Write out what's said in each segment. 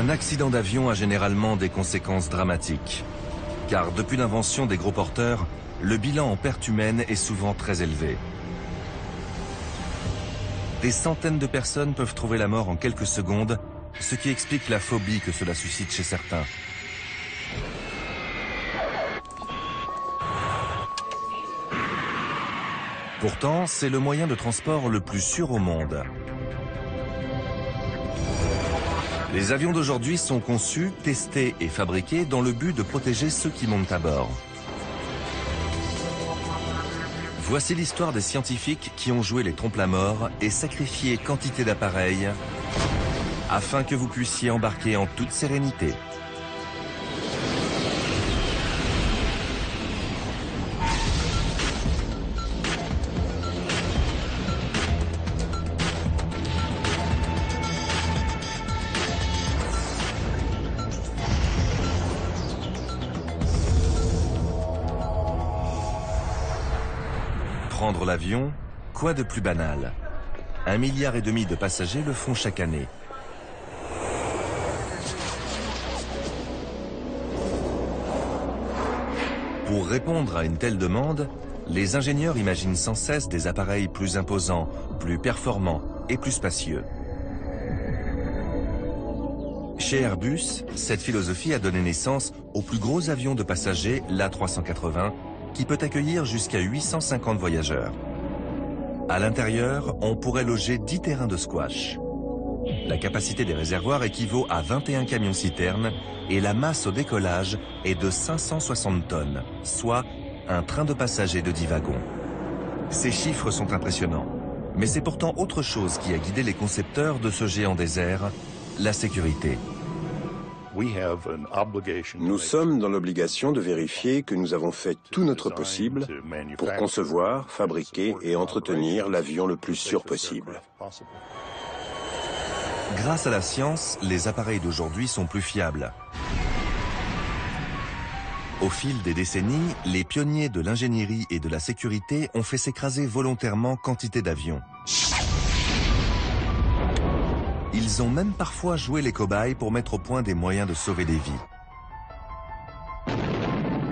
Un accident d'avion a généralement des conséquences dramatiques. Car depuis l'invention des gros porteurs, le bilan en pertes humaines est souvent très élevé. Des centaines de personnes peuvent trouver la mort en quelques secondes, ce qui explique la phobie que cela suscite chez certains. Pourtant, c'est le moyen de transport le plus sûr au monde. Les avions d'aujourd'hui sont conçus, testés et fabriqués dans le but de protéger ceux qui montent à bord. Voici l'histoire des scientifiques qui ont joué les trompe-la-mort et sacrifié quantité d'appareils afin que vous puissiez embarquer en toute sérénité. Prendre l'avion, quoi de plus banal? 1,5 milliard de passagers le font chaque année. Pour répondre à une telle demande, les ingénieurs imaginent sans cesse des appareils plus imposants, plus performants et plus spacieux. Chez Airbus, cette philosophie a donné naissance au plus gros avion de passagers, l'A380, qui peut accueillir jusqu'à 850 voyageurs. À l'intérieur, on pourrait loger 10 terrains de squash. La capacité des réservoirs équivaut à 21 camions-citernes et la masse au décollage est de 560 tonnes, soit un train de passagers de 10 wagons. Ces chiffres sont impressionnants, mais c'est pourtant autre chose qui a guidé les concepteurs de ce géant des airs, la sécurité. Nous sommes dans l'obligation de vérifier que nous avons fait tout notre possible pour concevoir, fabriquer et entretenir l'avion le plus sûr possible. Grâce à la science, les appareils d'aujourd'hui sont plus fiables. Au fil des décennies, les pionniers de l'ingénierie et de la sécurité ont fait s'écraser volontairement quantité d'avions. Ils ont même parfois joué les cobayes pour mettre au point des moyens de sauver des vies.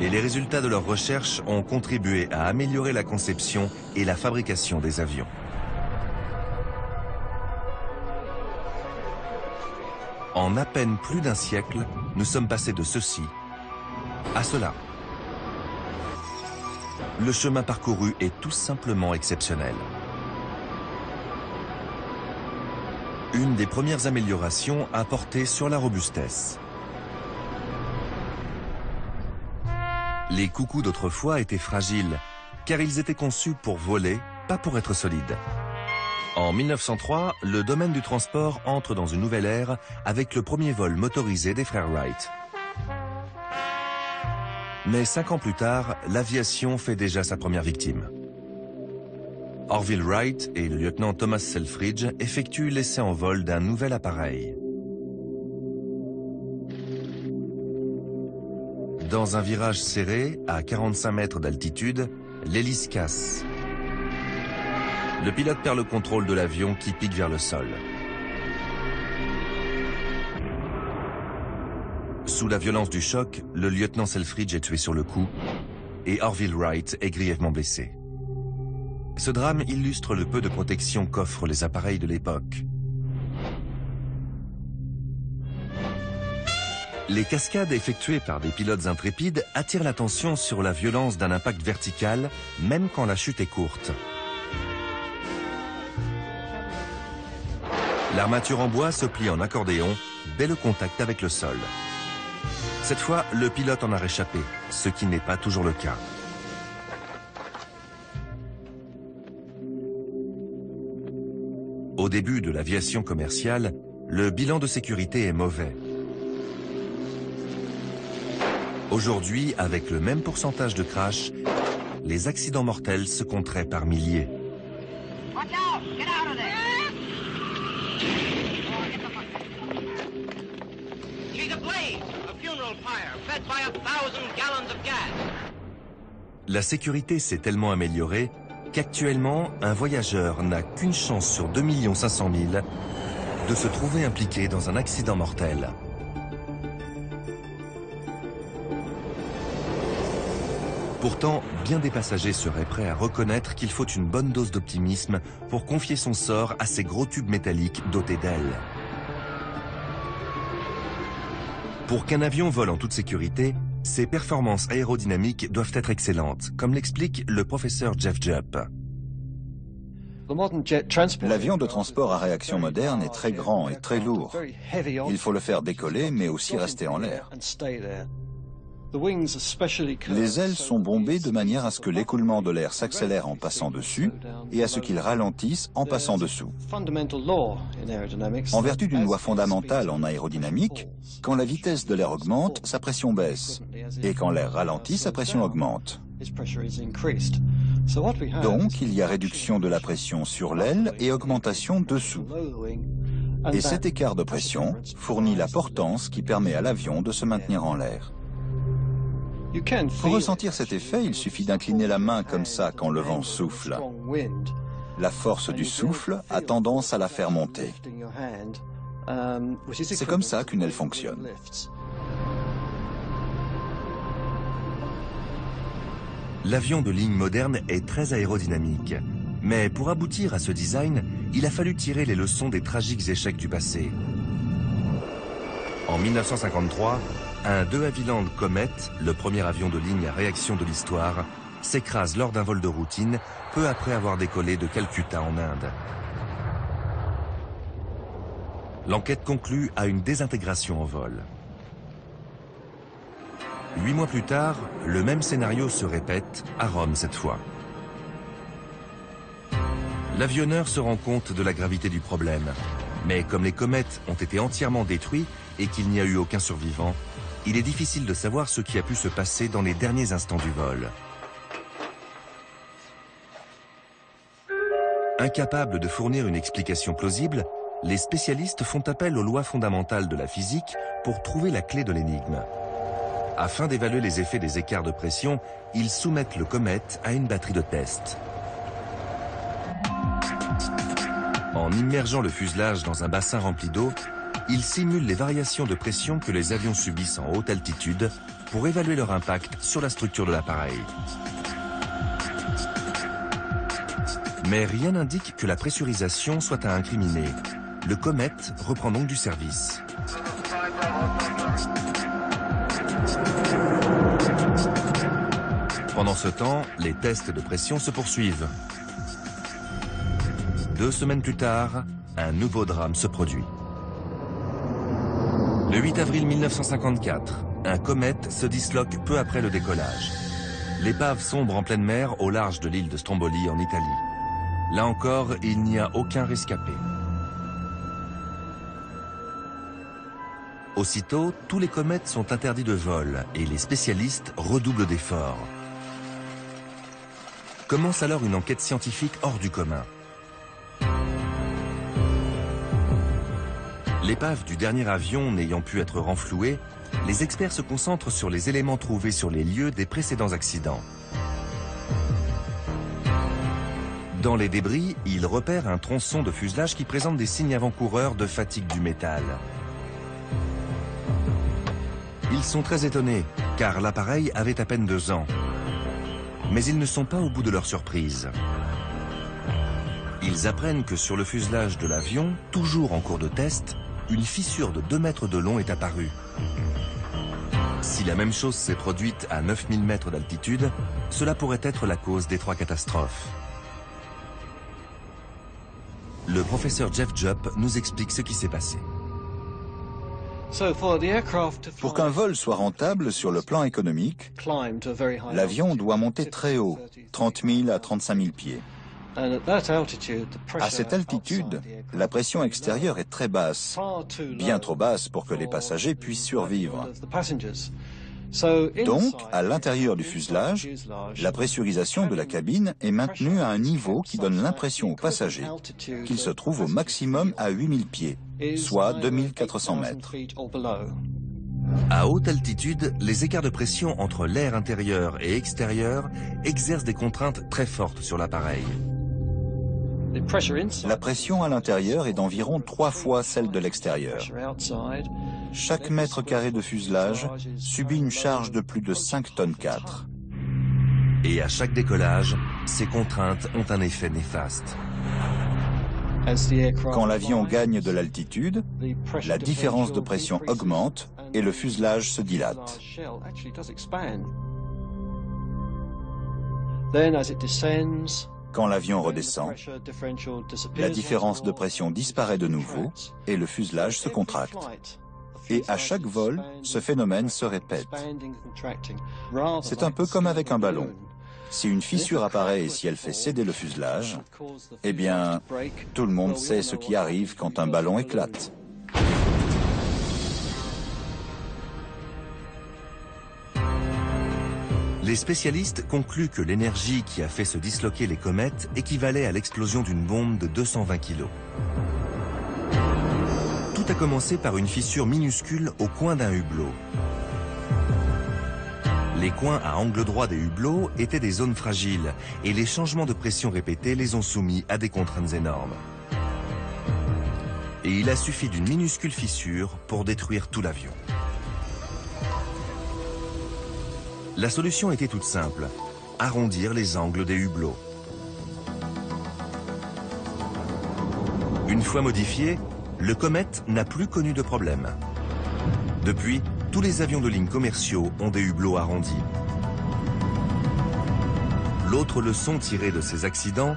Et les résultats de leurs recherches ont contribué à améliorer la conception et la fabrication des avions. En à peine plus d'un siècle, nous sommes passés de ceci à cela. Le chemin parcouru est tout simplement exceptionnel. Une des premières améliorations a porté sur la robustesse. Les coucous d'autrefois étaient fragiles, car ils étaient conçus pour voler, pas pour être solides. En 1903, le domaine du transport entre dans une nouvelle ère avec le premier vol motorisé des frères Wright. Mais 5 ans plus tard, l'aviation fait déjà sa première victime. Orville Wright et le lieutenant Thomas Selfridge effectuent l'essai en vol d'un nouvel appareil. Dans un virage serré, à 45 mètres d'altitude, l'hélice casse. Le pilote perd le contrôle de l'avion qui pique vers le sol. Sous la violence du choc, le lieutenant Selfridge est tué sur le coup et Orville Wright est grièvement blessé. Ce drame illustre le peu de protection qu'offrent les appareils de l'époque. Les cascades effectuées par des pilotes intrépides attirent l'attention sur la violence d'un impact vertical, même quand la chute est courte. L'armature en bois se plie en accordéon dès le contact avec le sol. Cette fois, le pilote en a réchappé, ce qui n'est pas toujours le cas. Au début de l'aviation commerciale, le bilan de sécurité est mauvais. Aujourd'hui, avec le même pourcentage de crash, les accidents mortels se compteraient par milliers. La sécurité s'est tellement améliorée qu'actuellement, un voyageur n'a qu'une chance sur 2 500 000 de se trouver impliqué dans un accident mortel. Pourtant, bien des passagers seraient prêts à reconnaître qu'il faut une bonne dose d'optimisme pour confier son sort à ces gros tubes métalliques dotés d'ailes. Pour qu'un avion vole en toute sécurité, ses performances aérodynamiques doivent être excellentes, comme l'explique le professeur Jeff Jupp. L'avion de transport à réaction moderne est très grand et très lourd. Il faut le faire décoller, mais aussi rester en l'air. Les ailes sont bombées de manière à ce que l'écoulement de l'air s'accélère en passant dessus et à ce qu'il ralentisse en passant dessous. En vertu d'une loi fondamentale en aérodynamique, quand la vitesse de l'air augmente, sa pression baisse. Et quand l'air ralentit, sa pression augmente. Donc, il y a réduction de la pression sur l'aile et augmentation dessous. Et cet écart de pression fournit la portance qui permet à l'avion de se maintenir en l'air. Pour ressentir cet effet, il suffit d'incliner la main comme ça quand le vent souffle. La force du souffle a tendance à la faire monter. C'est comme ça qu'une aile fonctionne. L'avion de ligne moderne est très aérodynamique. Mais pour aboutir à ce design, il a fallu tirer les leçons des tragiques échecs du passé. En 1953, un de Havilland Comet, le premier avion de ligne à réaction de l'histoire, s'écrase lors d'un vol de routine, peu après avoir décollé de Calcutta en Inde. L'enquête conclut à une désintégration en vol. 8 mois plus tard, le même scénario se répète, à Rome cette fois. L'avionneur se rend compte de la gravité du problème. Mais comme les comètes ont été entièrement détruits et qu'il n'y a eu aucun survivant, il est difficile de savoir ce qui a pu se passer dans les derniers instants du vol. Incapables de fournir une explication plausible, les spécialistes font appel aux lois fondamentales de la physique pour trouver la clé de l'énigme. Afin d'évaluer les effets des écarts de pression, ils soumettent le comète à une batterie de tests. En immergeant le fuselage dans un bassin rempli d'eau, ils simulent les variations de pression que les avions subissent en haute altitude pour évaluer leur impact sur la structure de l'appareil. Mais rien n'indique que la pressurisation soit à incriminer. Le comète reprend donc du service. Pendant ce temps, les tests de pression se poursuivent. 2 semaines plus tard, un nouveau drame se produit. Le 8 avril 1954, un comète se disloque peu après le décollage. L'épave sombre en pleine mer au large de l'île de Stromboli en Italie. Là encore, il n'y a aucun rescapé. Aussitôt, tous les comètes sont interdits de vol et les spécialistes redoublent d'efforts. Commence alors une enquête scientifique hors du commun. L'épave du dernier avion n'ayant pu être renflouée, les experts se concentrent sur les éléments trouvés sur les lieux des précédents accidents. Dans les débris, ils repèrent un tronçon de fuselage qui présente des signes avant-coureurs de fatigue du métal. Ils sont très étonnés, car l'appareil avait à peine 2 ans. Mais ils ne sont pas au bout de leur surprise. Ils apprennent que sur le fuselage de l'avion, toujours en cours de test, une fissure de 2 mètres de long est apparue. Si la même chose s'est produite à 9000 mètres d'altitude, cela pourrait être la cause des 3 catastrophes. Le professeur Jeff Jupp nous explique ce qui s'est passé. Pour qu'un vol soit rentable sur le plan économique, l'avion doit monter très haut, 30 000 à 35 000 pieds. À cette altitude, la pression extérieure est très basse, bien trop basse pour que les passagers puissent survivre. Donc, à l'intérieur du fuselage, la pressurisation de la cabine est maintenue à un niveau qui donne l'impression aux passagers qu'ils se trouvent au maximum à 8000 pieds, soit 2400 mètres. À haute altitude, les écarts de pression entre l'air intérieur et extérieur exercent des contraintes très fortes sur l'appareil. La pression à l'intérieur est d'environ 3 fois celle de l'extérieur. Chaque mètre carré de fuselage subit une charge de plus de 5 tonnes 4. Et à chaque décollage, ces contraintes ont un effet néfaste. Quand l'avion gagne de l'altitude, la différence de pression augmente et le fuselage se dilate. Quand l'avion redescend, la différence de pression disparaît de nouveau et le fuselage se contracte. Et à chaque vol, ce phénomène se répète. C'est un peu comme avec un ballon. Si une fissure apparaît et si elle fait céder le fuselage, eh bien, tout le monde sait ce qui arrive quand un ballon éclate. Les spécialistes concluent que l'énergie qui a fait se disloquer les comètes équivalait à l'explosion d'une bombe de 220 kg. Tout a commencé par une fissure minuscule au coin d'un hublot. Les coins à angle droit des hublots étaient des zones fragiles et les changements de pression répétés les ont soumis à des contraintes énormes. Et il a suffi d'une minuscule fissure pour détruire tout l'avion. La solution était toute simple, arrondir les angles des hublots. Une fois modifié, le Comet n'a plus connu de problème. Depuis, tous les avions de ligne commerciaux ont des hublots arrondis. L'autre leçon tirée de ces accidents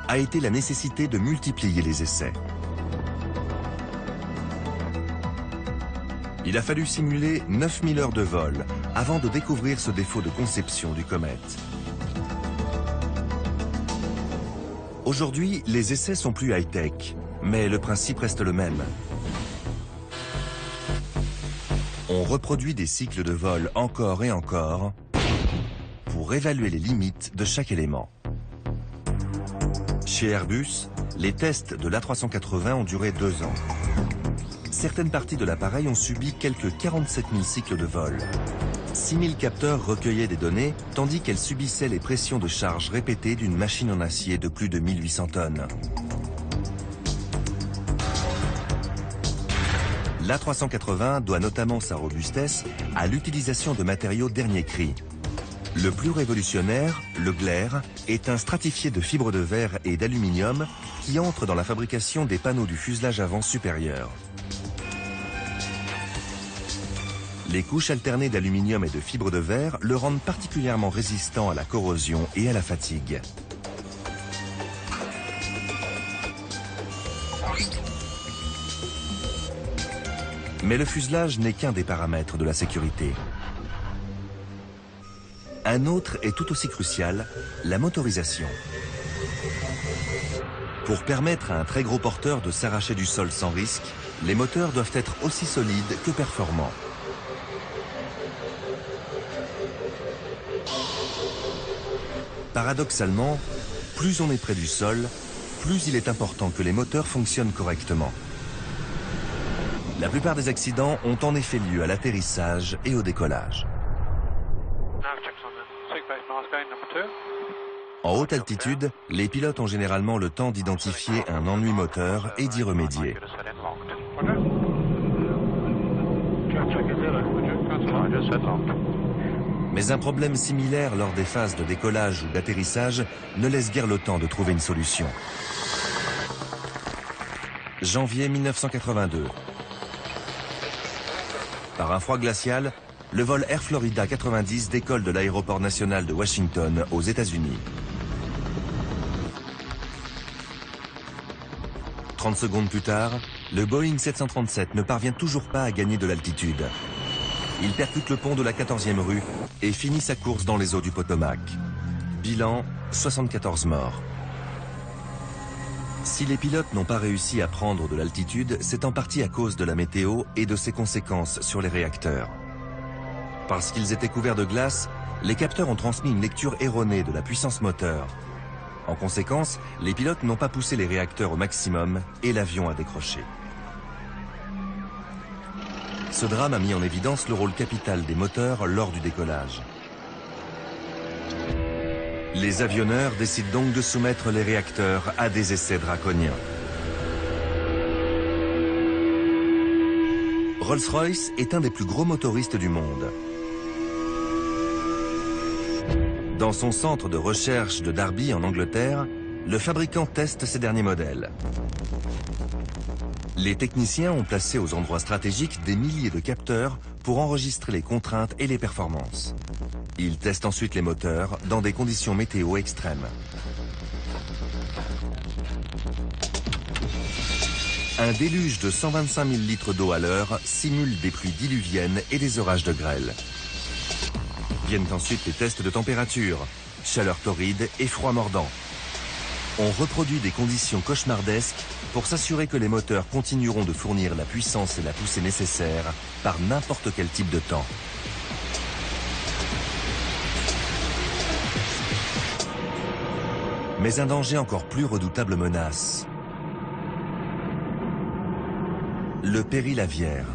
a été la nécessité de multiplier les essais. Il a fallu simuler 9000 heures de vol avant de découvrir ce défaut de conception du Comet. Aujourd'hui, les essais sont plus high-tech, mais le principe reste le même. On reproduit des cycles de vol encore et encore pour évaluer les limites de chaque élément. Chez Airbus, les tests de l'A380 ont duré 2 ans. Certaines parties de l'appareil ont subi quelques 47 000 cycles de vol. 6 000 capteurs recueillaient des données, tandis qu'elles subissaient les pressions de charge répétées d'une machine en acier de plus de 1800 tonnes. L'A380 doit notamment sa robustesse à l'utilisation de matériaux dernier cri. Le plus révolutionnaire, le glaire, est un stratifié de fibres de verre et d'aluminium qui entre dans la fabrication des panneaux du fuselage avant supérieur. Les couches alternées d'aluminium et de fibres de verre le rendent particulièrement résistant à la corrosion et à la fatigue. Mais le fuselage n'est qu'un des paramètres de la sécurité. Un autre est tout aussi crucial, la motorisation. Pour permettre à un très gros porteur de s'arracher du sol sans risque, les moteurs doivent être aussi solides que performants. Paradoxalement, plus on est près du sol, plus il est important que les moteurs fonctionnent correctement. La plupart des accidents ont en effet lieu à l'atterrissage et au décollage. En haute altitude, les pilotes ont généralement le temps d'identifier un ennui moteur et d'y remédier. Mais un problème similaire lors des phases de décollage ou d'atterrissage ne laisse guère le temps de trouver une solution. Janvier 1982. Par un froid glacial, le vol Air Florida 90 décolle de l'aéroport national de Washington aux États-Unis. 30 secondes plus tard, le Boeing 737 ne parvient toujours pas à gagner de l'altitude. Il percute le pont de la 14e rue et finit sa course dans les eaux du Potomac. Bilan, 74 morts. Si les pilotes n'ont pas réussi à prendre de l'altitude, c'est en partie à cause de la météo et de ses conséquences sur les réacteurs. Parce qu'ils étaient couverts de glace, les capteurs ont transmis une lecture erronée de la puissance moteur. En conséquence, les pilotes n'ont pas poussé les réacteurs au maximum et l'avion a décroché. Ce drame a mis en évidence le rôle capital des moteurs lors du décollage. Les avionneurs décident donc de soumettre les réacteurs à des essais draconiens. Rolls-Royce est un des plus gros motoristes du monde. Dans son centre de recherche de Derby en Angleterre, le fabricant teste ses derniers modèles. Les techniciens ont placé aux endroits stratégiques des milliers de capteurs pour enregistrer les contraintes et les performances. Ils testent ensuite les moteurs dans des conditions météo extrêmes. Un déluge de 125 000 litres d'eau à l'heure simule des pluies diluviennes et des orages de grêle. Viennent ensuite les tests de température, chaleur torride et froid mordant. On reproduit des conditions cauchemardesques pour s'assurer que les moteurs continueront de fournir la puissance et la poussée nécessaires par n'importe quel type de temps. Mais un danger encore plus redoutable menace. Le péril aviaire.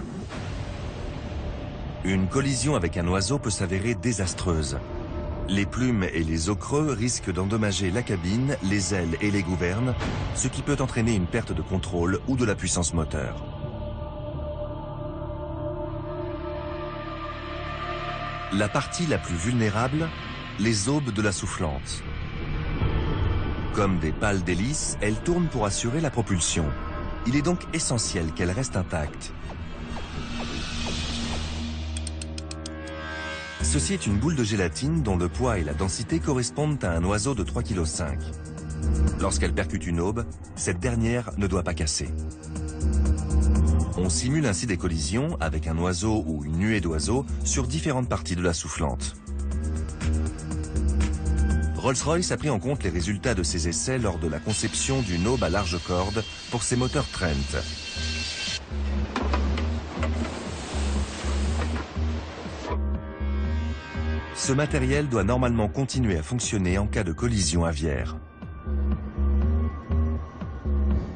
Une collision avec un oiseau peut s'avérer désastreuse. Les plumes et les os creux risquent d'endommager la cabine, les ailes et les gouvernes, ce qui peut entraîner une perte de contrôle ou de la puissance moteur. La partie la plus vulnérable, les aubes de la soufflante. Comme des pales d'hélice, elles tournent pour assurer la propulsion. Il est donc essentiel qu'elles restent intactes. Ceci est une boule de gélatine dont le poids et la densité correspondent à un oiseau de 3,5 kg. Lorsqu'elle percute une aube, cette dernière ne doit pas casser. On simule ainsi des collisions avec un oiseau ou une nuée d'oiseaux sur différentes parties de la soufflante. Rolls-Royce a pris en compte les résultats de ses essais lors de la conception d'une aube à large corde pour ses moteurs Trent. Ce matériel doit normalement continuer à fonctionner en cas de collision aviaire.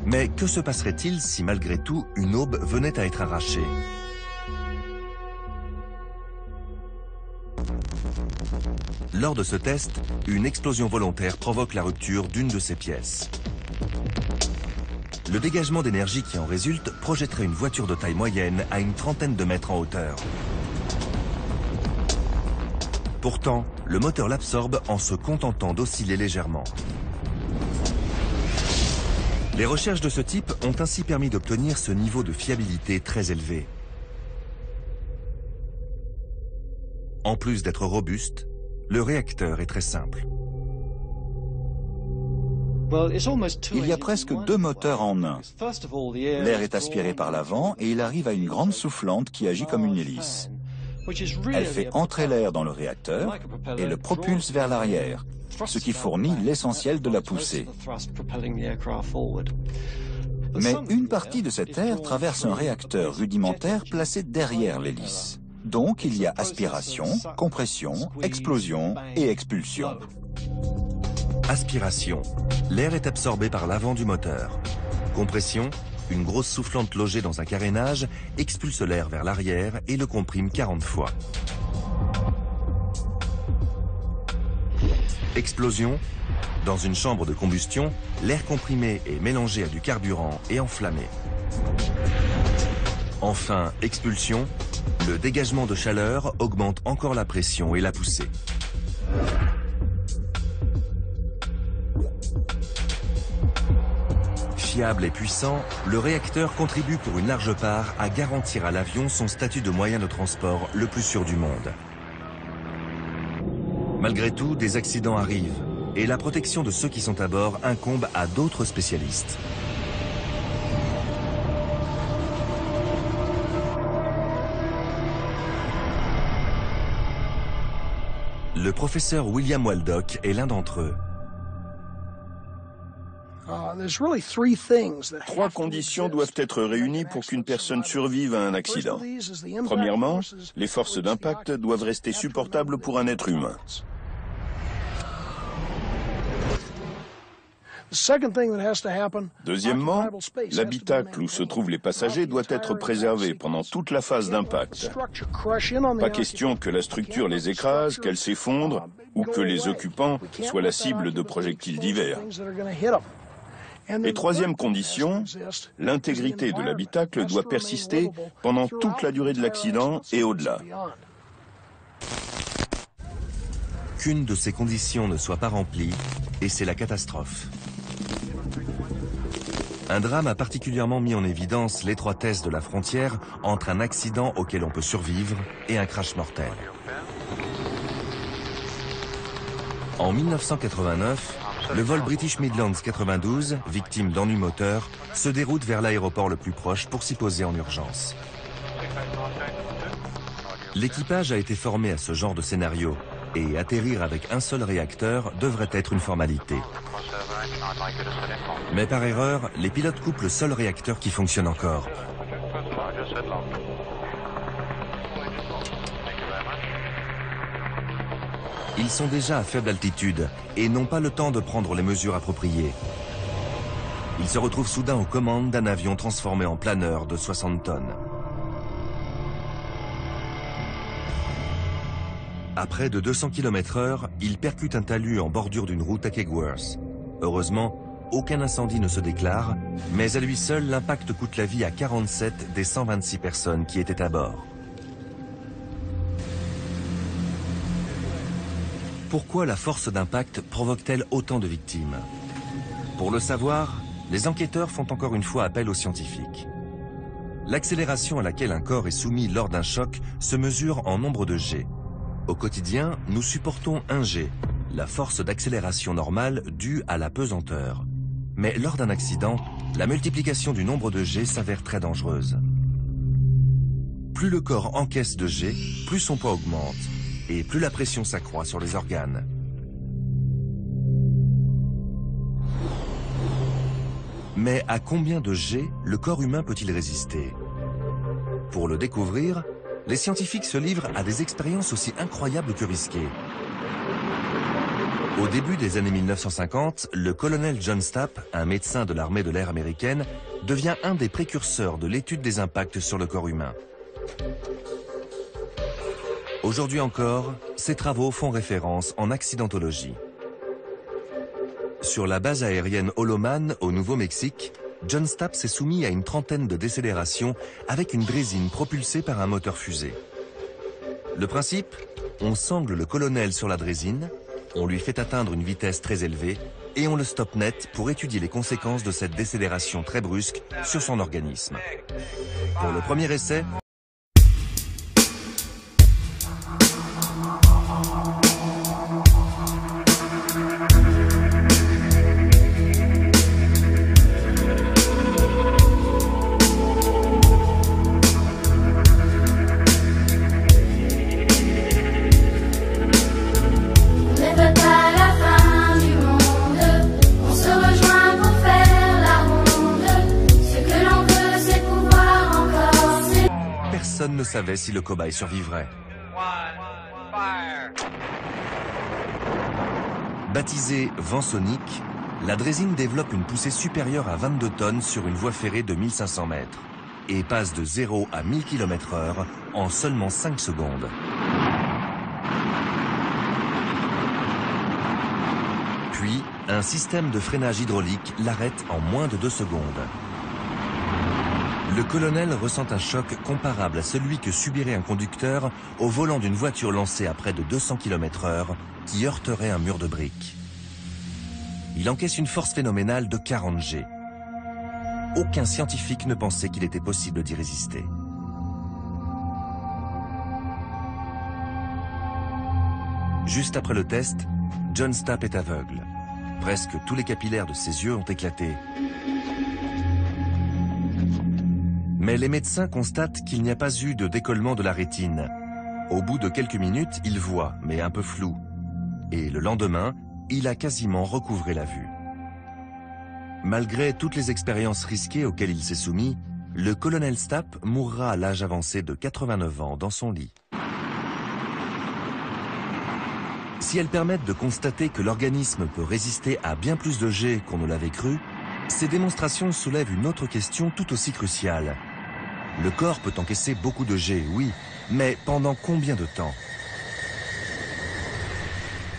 Mais que se passerait-il si malgré tout une aube venait à être arrachée? Lors de ce test, une explosion volontaire provoque la rupture d'une de ces pièces. Le dégagement d'énergie qui en résulte projetterait une voiture de taille moyenne à une trentaine de mètres en hauteur. Pourtant, le moteur l'absorbe en se contentant d'osciller légèrement. Les recherches de ce type ont ainsi permis d'obtenir ce niveau de fiabilité très élevé. En plus d'être robuste, le réacteur est très simple. Il y a presque deux moteurs en un. L'air est aspiré par l'avant et il arrive à une grande soufflante qui agit comme une hélice. Elle fait entrer l'air dans le réacteur et le propulse vers l'arrière, ce qui fournit l'essentiel de la poussée. Mais une partie de cet air traverse un réacteur rudimentaire placé derrière l'hélice. Donc il y a aspiration, compression, explosion et expulsion. Aspiration. L'air est absorbé par l'avant du moteur. Compression. Une grosse soufflante logée dans un carénage expulse l'air vers l'arrière et le comprime 40 fois. Explosion. Dans une chambre de combustion, l'air comprimé est mélangé à du carburant et enflammé. Enfin, expulsion. Le dégagement de chaleur augmente encore la pression et la poussée. Fiable et puissant, le réacteur contribue pour une large part à garantir à l'avion son statut de moyen de transport le plus sûr du monde. Malgré tout, des accidents arrivent et la protection de ceux qui sont à bord incombe à d'autres spécialistes. Le professeur William Waldock est l'un d'entre eux. Trois conditions doivent être réunies pour qu'une personne survive à un accident. Premièrement, les forces d'impact doivent rester supportables pour un être humain. Deuxièmement, l'habitacle où se trouvent les passagers doit être préservé pendant toute la phase d'impact. Pas question que la structure les écrase, qu'elle s'effondre ou que les occupants soient la cible de projectiles divers. Et troisième condition, l'intégrité de l'habitacle doit persister pendant toute la durée de l'accident et au-delà. qu'aucune de ces conditions ne soit pas remplie, et c'est la catastrophe. Un drame a particulièrement mis en évidence l'étroitesse de la frontière entre un accident auquel on peut survivre et un crash mortel. En 1989, le vol British Midlands 92, victime d'ennuis moteurs, se déroute vers l'aéroport le plus proche pour s'y poser en urgence. L'équipage a été formé à ce genre de scénario et atterrir avec un seul réacteur devrait être une formalité. Mais par erreur, les pilotes coupent le seul réacteur qui fonctionne encore. Ils sont déjà à faible altitude et n'ont pas le temps de prendre les mesures appropriées. Ils se retrouvent soudain aux commandes d'un avion transformé en planeur de 60 tonnes. À près de 200 km/h, ils percutent un talus en bordure d'une route à Kegworth. Heureusement, aucun incendie ne se déclare, mais à lui seul, l'impact coûte la vie à 47 des 126 personnes qui étaient à bord. Pourquoi la force d'impact provoque-t-elle autant de victimes? Pour le savoir, les enquêteurs font encore une fois appel aux scientifiques. L'accélération à laquelle un corps est soumis lors d'un choc se mesure en nombre de G. Au quotidien, nous supportons 1 G, la force d'accélération normale due à la pesanteur. Mais lors d'un accident, la multiplication du nombre de G s'avère très dangereuse. Plus le corps encaisse de G, plus son poids augmente, et plus la pression s'accroît sur les organes. Mais à combien de G le corps humain peut-il résister? Pour le découvrir, les scientifiques se livrent à des expériences aussi incroyables que risquées. Au début des années 1950, le colonel John Stapp, un médecin de l'armée de l'air américaine, devient un des précurseurs de l'étude des impacts sur le corps humain. Aujourd'hui encore, ses travaux font référence en accidentologie. Sur la base aérienne Holloman au Nouveau-Mexique, John Stapp s'est soumis à une trentaine de décélérations avec une drésine propulsée par un moteur fusée. Le principe, on sangle le colonel sur la drésine, on lui fait atteindre une vitesse très élevée et on le stoppe net pour étudier les conséquences de cette décélération très brusque sur son organisme. Pour le premier essai, personne ne savait si le cobaye survivrait. Baptisée vent sonique, la drésine développe une poussée supérieure à 22 tonnes sur une voie ferrée de 1500 mètres et passe de 0 à 1000 km/h en seulement 5 secondes. Puis, un système de freinage hydraulique l'arrête en moins de 2 secondes. Le colonel ressent un choc comparable à celui que subirait un conducteur au volant d'une voiture lancée à près de 200 km/h qui heurterait un mur de briques. Il encaisse une force phénoménale de 40 G. Aucun scientifique ne pensait qu'il était possible d'y résister. Juste après le test, John Stapp est aveugle. Presque tous les capillaires de ses yeux ont éclaté. Mais les médecins constatent qu'il n'y a pas eu de décollement de la rétine. Au bout de quelques minutes, il voit, mais un peu flou. Et le lendemain, il a quasiment recouvré la vue. Malgré toutes les expériences risquées auxquelles il s'est soumis, le colonel Stapp mourra à l'âge avancé de 89 ans dans son lit. Si elles permettent de constater que l'organisme peut résister à bien plus de G qu'on ne l'avait cru, ces démonstrations soulèvent une autre question tout aussi cruciale. Le corps peut encaisser beaucoup de G, oui, mais pendant combien de temps?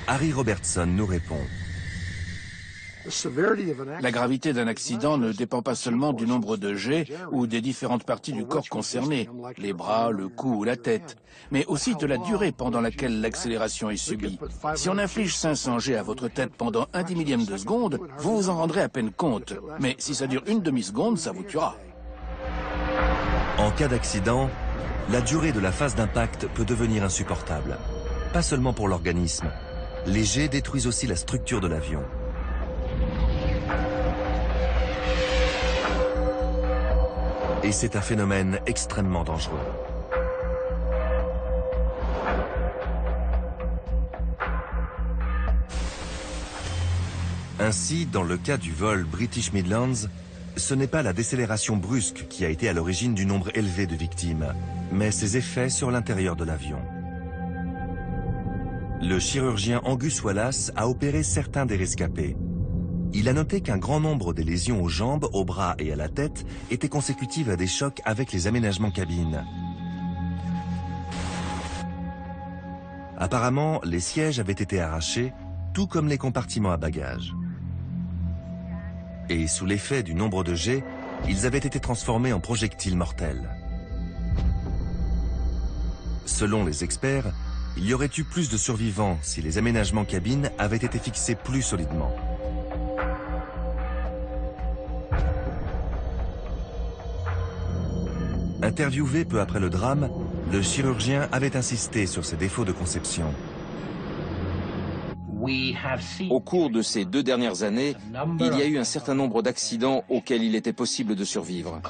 Harry Robertson nous répond. La gravité d'un accident ne dépend pas seulement du nombre de jets ou des différentes parties du corps concernées, les bras, le cou ou la tête, mais aussi de la durée pendant laquelle l'accélération est subie. Si on inflige 500 jets à votre tête pendant 1/10 de seconde, vous vous en rendrez à peine compte. Mais si ça dure 1/2 seconde, ça vous tuera. En cas d'accident, la durée de la phase d'impact peut devenir insupportable. Pas seulement pour l'organisme. Les jets détruisent aussi la structure de l'avion. Et c'est un phénomène extrêmement dangereux. Ainsi, dans le cas du vol British Midlands, ce n'est pas la décélération brusque qui a été à l'origine du nombre élevé de victimes, mais ses effets sur l'intérieur de l'avion. Le chirurgien Angus Wallace a opéré certains des rescapés. Il a noté qu'un grand nombre des lésions aux jambes, aux bras et à la tête étaient consécutives à des chocs avec les aménagements cabines. Apparemment, les sièges avaient été arrachés, tout comme les compartiments à bagages. Et sous l'effet du nombre de jets, ils avaient été transformés en projectiles mortels. Selon les experts, il y aurait eu plus de survivants si les aménagements cabines avaient été fixés plus solidement. Interviewé peu après le drame, le chirurgien avait insisté sur ses défauts de conception. Au cours de ces 2 dernières années, il y a eu un certain nombre d'accidents auxquels il était possible de survivre.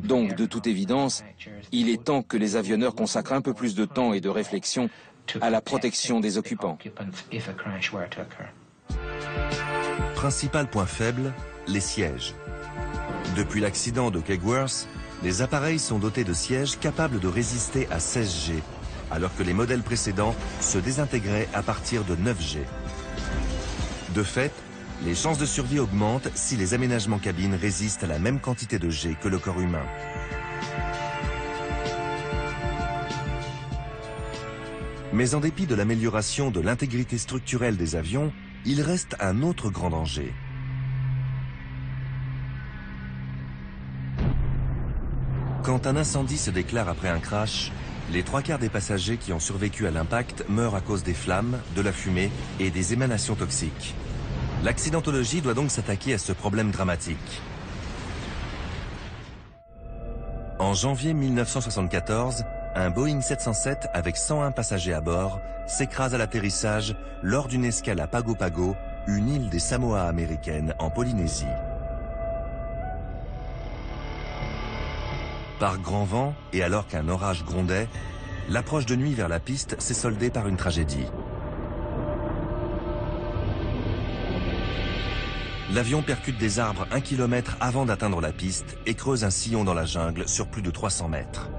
Donc, de toute évidence, il est temps que les avionneurs consacrent un peu plus de temps et de réflexion à la protection des occupants. Principal point faible, les sièges. Depuis l'accident de Kegworth, les appareils sont dotés de sièges capables de résister à 16 G, alors que les modèles précédents se désintégraient à partir de 9 G. De fait, les chances de survie augmentent si les aménagements cabines résistent à la même quantité de G que le corps humain. Mais en dépit de l'amélioration de l'intégrité structurelle des avions, il reste un autre grand danger. Quand un incendie se déclare après un crash, les 3/4 des passagers qui ont survécu à l'impact meurent à cause des flammes, de la fumée et des émanations toxiques. L'accidentologie doit donc s'attaquer à ce problème dramatique. En janvier 1974, un Boeing 707 avec 101 passagers à bord s'écrase à l'atterrissage lors d'une escale à Pago Pago, une île des Samoa américaines en Polynésie. Par grand vent et alors qu'un orage grondait, l'approche de nuit vers la piste s'est soldée par une tragédie. L'avion percute des arbres 1 km avant d'atteindre la piste et creuse un sillon dans la jungle sur plus de 300 mètres.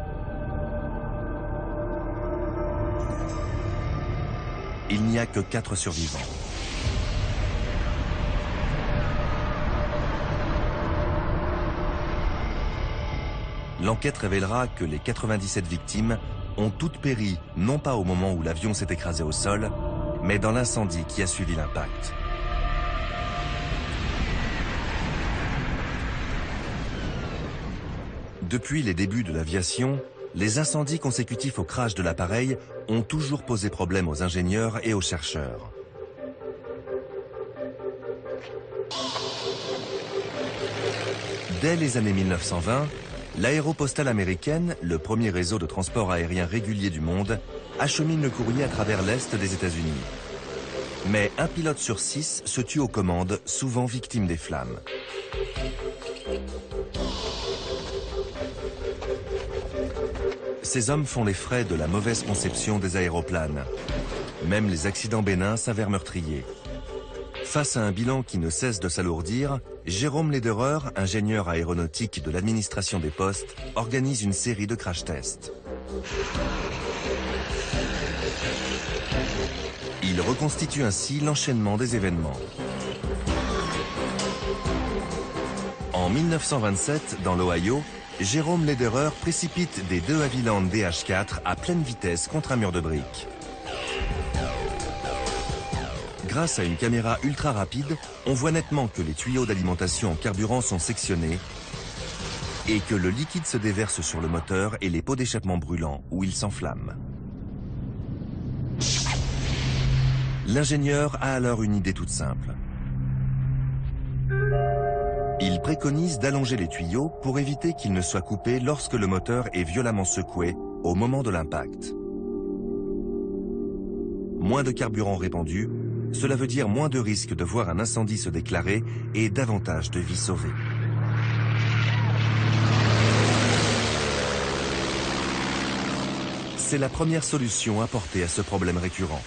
Il n'y a que 4 survivants. L'enquête révélera que les 97 victimes ont toutes péri, non pas au moment où l'avion s'est écrasé au sol, mais dans l'incendie qui a suivi l'impact. Depuis les débuts de l'aviation, les incendies consécutifs au crash de l'appareil ont toujours posé problème aux ingénieurs et aux chercheurs. Dès les années 1920, l'aéropostale américaine, le premier réseau de transport aérien régulier du monde, achemine le courrier à travers l'Est des États-Unis. Mais un pilote sur 6 se tue aux commandes, souvent victime des flammes. Ces hommes font les frais de la mauvaise conception des aéroplanes. Même les accidents bénins s'avèrent meurtriers. Face à un bilan qui ne cesse de s'alourdir, Jérôme Lederer, ingénieur aéronautique de l'administration des postes, organise une série de crash tests. Il reconstitue ainsi l'enchaînement des événements. En 1927, dans l'Ohio, Jérôme Lederer précipite des De Havilland DH4 à pleine vitesse contre un mur de briques. Grâce à une caméra ultra rapide, on voit nettement que les tuyaux d'alimentation en carburant sont sectionnés et que le liquide se déverse sur le moteur et les pots d'échappement brûlants où il s'enflamme. L'ingénieur a alors une idée toute simple. Il préconise d'allonger les tuyaux pour éviter qu'ils ne soient coupés lorsque le moteur est violemment secoué au moment de l'impact. Moins de carburant répandu, cela veut dire moins de risques de voir un incendie se déclarer et davantage de vies sauvées. C'est la première solution apportée à ce problème récurrent.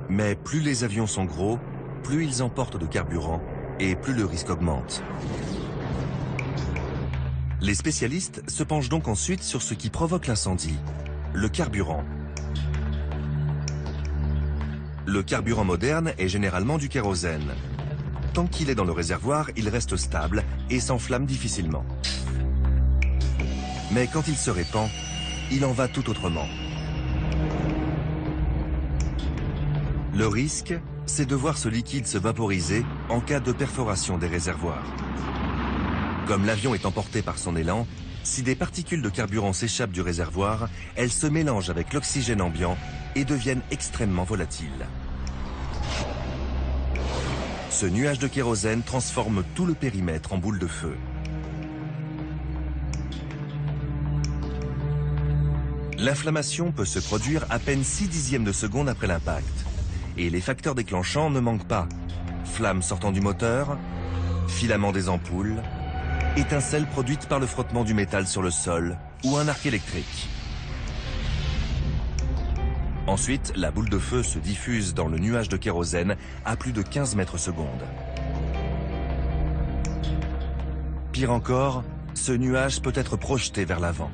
Mais plus les avions sont gros, plus ils emportent de carburant et plus le risque augmente. Les spécialistes se penchent donc ensuite sur ce qui provoque l'incendie, le carburant. Le carburant moderne est généralement du kérosène. Tant qu'il est dans le réservoir, il reste stable et s'enflamme difficilement. Mais quand il se répand, il en va tout autrement. Le risque, c'est de voir ce liquide se vaporiser en cas de perforation des réservoirs. Comme l'avion est emporté par son élan, si des particules de carburant s'échappent du réservoir, elles se mélangent avec l'oxygène ambiant et deviennent extrêmement volatiles. Ce nuage de kérosène transforme tout le périmètre en boule de feu. L'inflammation peut se produire à peine 6/10 de seconde après l'impact. Et les facteurs déclenchants ne manquent pas. Flammes sortant du moteur, filaments des ampoules, étincelles produites par le frottement du métal sur le sol ou un arc électrique. Ensuite, la boule de feu se diffuse dans le nuage de kérosène à plus de 15 mètres secondes. Pire encore, ce nuage peut être projeté vers l'avant.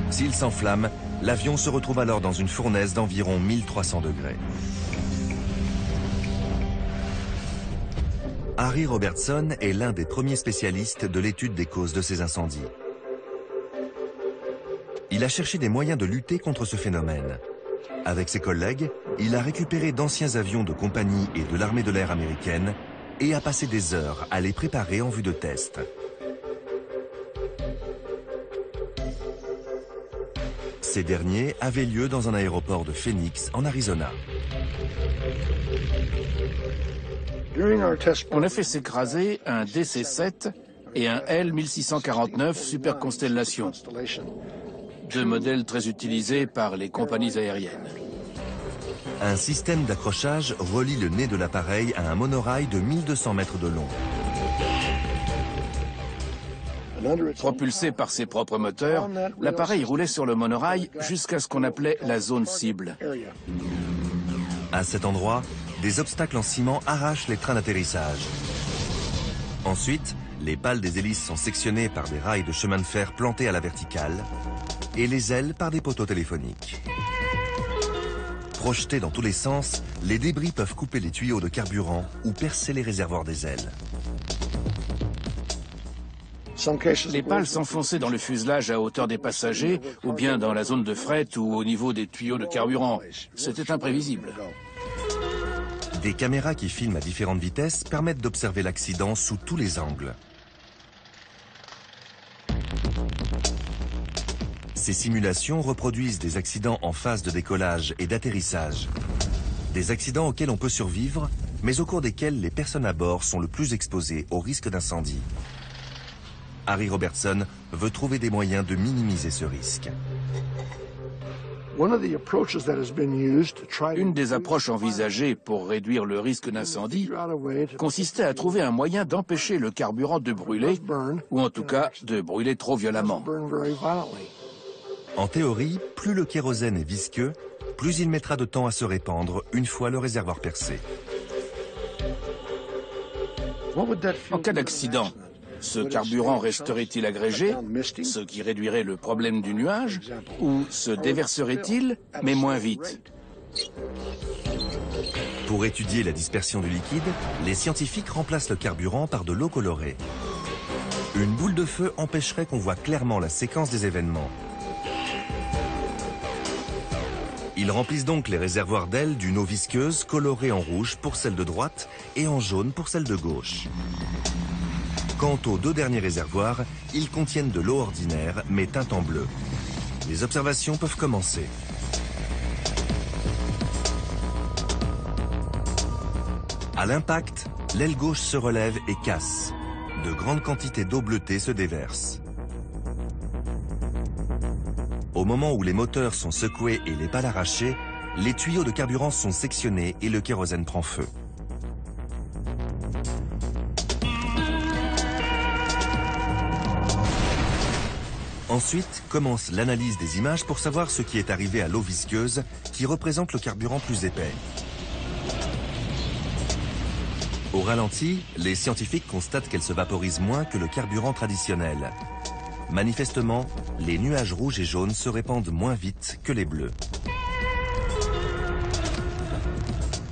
S'il s'enflamme, l'avion se retrouve alors dans une fournaise d'environ 1300 degrés. Harry Robertson est l'un des premiers spécialistes de l'étude des causes de ces incendies. Il a cherché des moyens de lutter contre ce phénomène. Avec ses collègues, il a récupéré d'anciens avions de compagnie et de l'armée de l'air américaine et a passé des heures à les préparer en vue de tests. Ces derniers avaient lieu dans un aéroport de Phoenix, en Arizona. On a fait s'écraser un DC-7 et un L-1649 Super Constellation, deux modèles très utilisés par les compagnies aériennes. Un système d'accrochage relie le nez de l'appareil à un monorail de 1200 mètres de long. Propulsé par ses propres moteurs, l'appareil roulait sur le monorail jusqu'à ce qu'on appelait la zone cible. À cet endroit, des obstacles en ciment arrachent les trains d'atterrissage. Ensuite, les pales des hélices sont sectionnées par des rails de chemin de fer plantés à la verticale et les ailes par des poteaux téléphoniques. Projetés dans tous les sens, les débris peuvent couper les tuyaux de carburant ou percer les réservoirs des ailes. Les pales s'enfonçaient dans le fuselage à hauteur des passagers ou bien dans la zone de fret ou au niveau des tuyaux de carburant. C'était imprévisible. Des caméras qui filment à différentes vitesses permettent d'observer l'accident sous tous les angles. Ces simulations reproduisent des accidents en phase de décollage et d'atterrissage. Des accidents auxquels on peut survivre, mais au cours desquels les personnes à bord sont le plus exposées au risque d'incendie. Harry Robertson veut trouver des moyens de minimiser ce risque. Une des approches envisagées pour réduire le risque d'incendie consistait à trouver un moyen d'empêcher le carburant de brûler, ou en tout cas de brûler trop violemment. En théorie, plus le kérosène est visqueux, plus il mettra de temps à se répandre une fois le réservoir percé. En cas d'accident, ce carburant resterait-il agrégé, ce qui réduirait le problème du nuage, ou se déverserait-il, mais moins vite? Pour étudier la dispersion du liquide, les scientifiques remplacent le carburant par de l'eau colorée. Une boule de feu empêcherait qu'on voie clairement la séquence des événements. Ils remplissent donc les réservoirs d'aile d'une eau visqueuse colorée en rouge pour celle de droite et en jaune pour celle de gauche. Quant aux deux derniers réservoirs, ils contiennent de l'eau ordinaire mais teinte en bleu. Les observations peuvent commencer. À l'impact, l'aile gauche se relève et casse. De grandes quantités d'eau bleutée se déversent. Au moment où les moteurs sont secoués et les pales arrachées, les tuyaux de carburant sont sectionnés et le kérosène prend feu. Ensuite commence l'analyse des images pour savoir ce qui est arrivé à l'eau visqueuse qui représente le carburant plus épais. Au ralenti, les scientifiques constatent qu'elle se vaporise moins que le carburant traditionnel. Manifestement, les nuages rouges et jaunes se répandent moins vite que les bleus.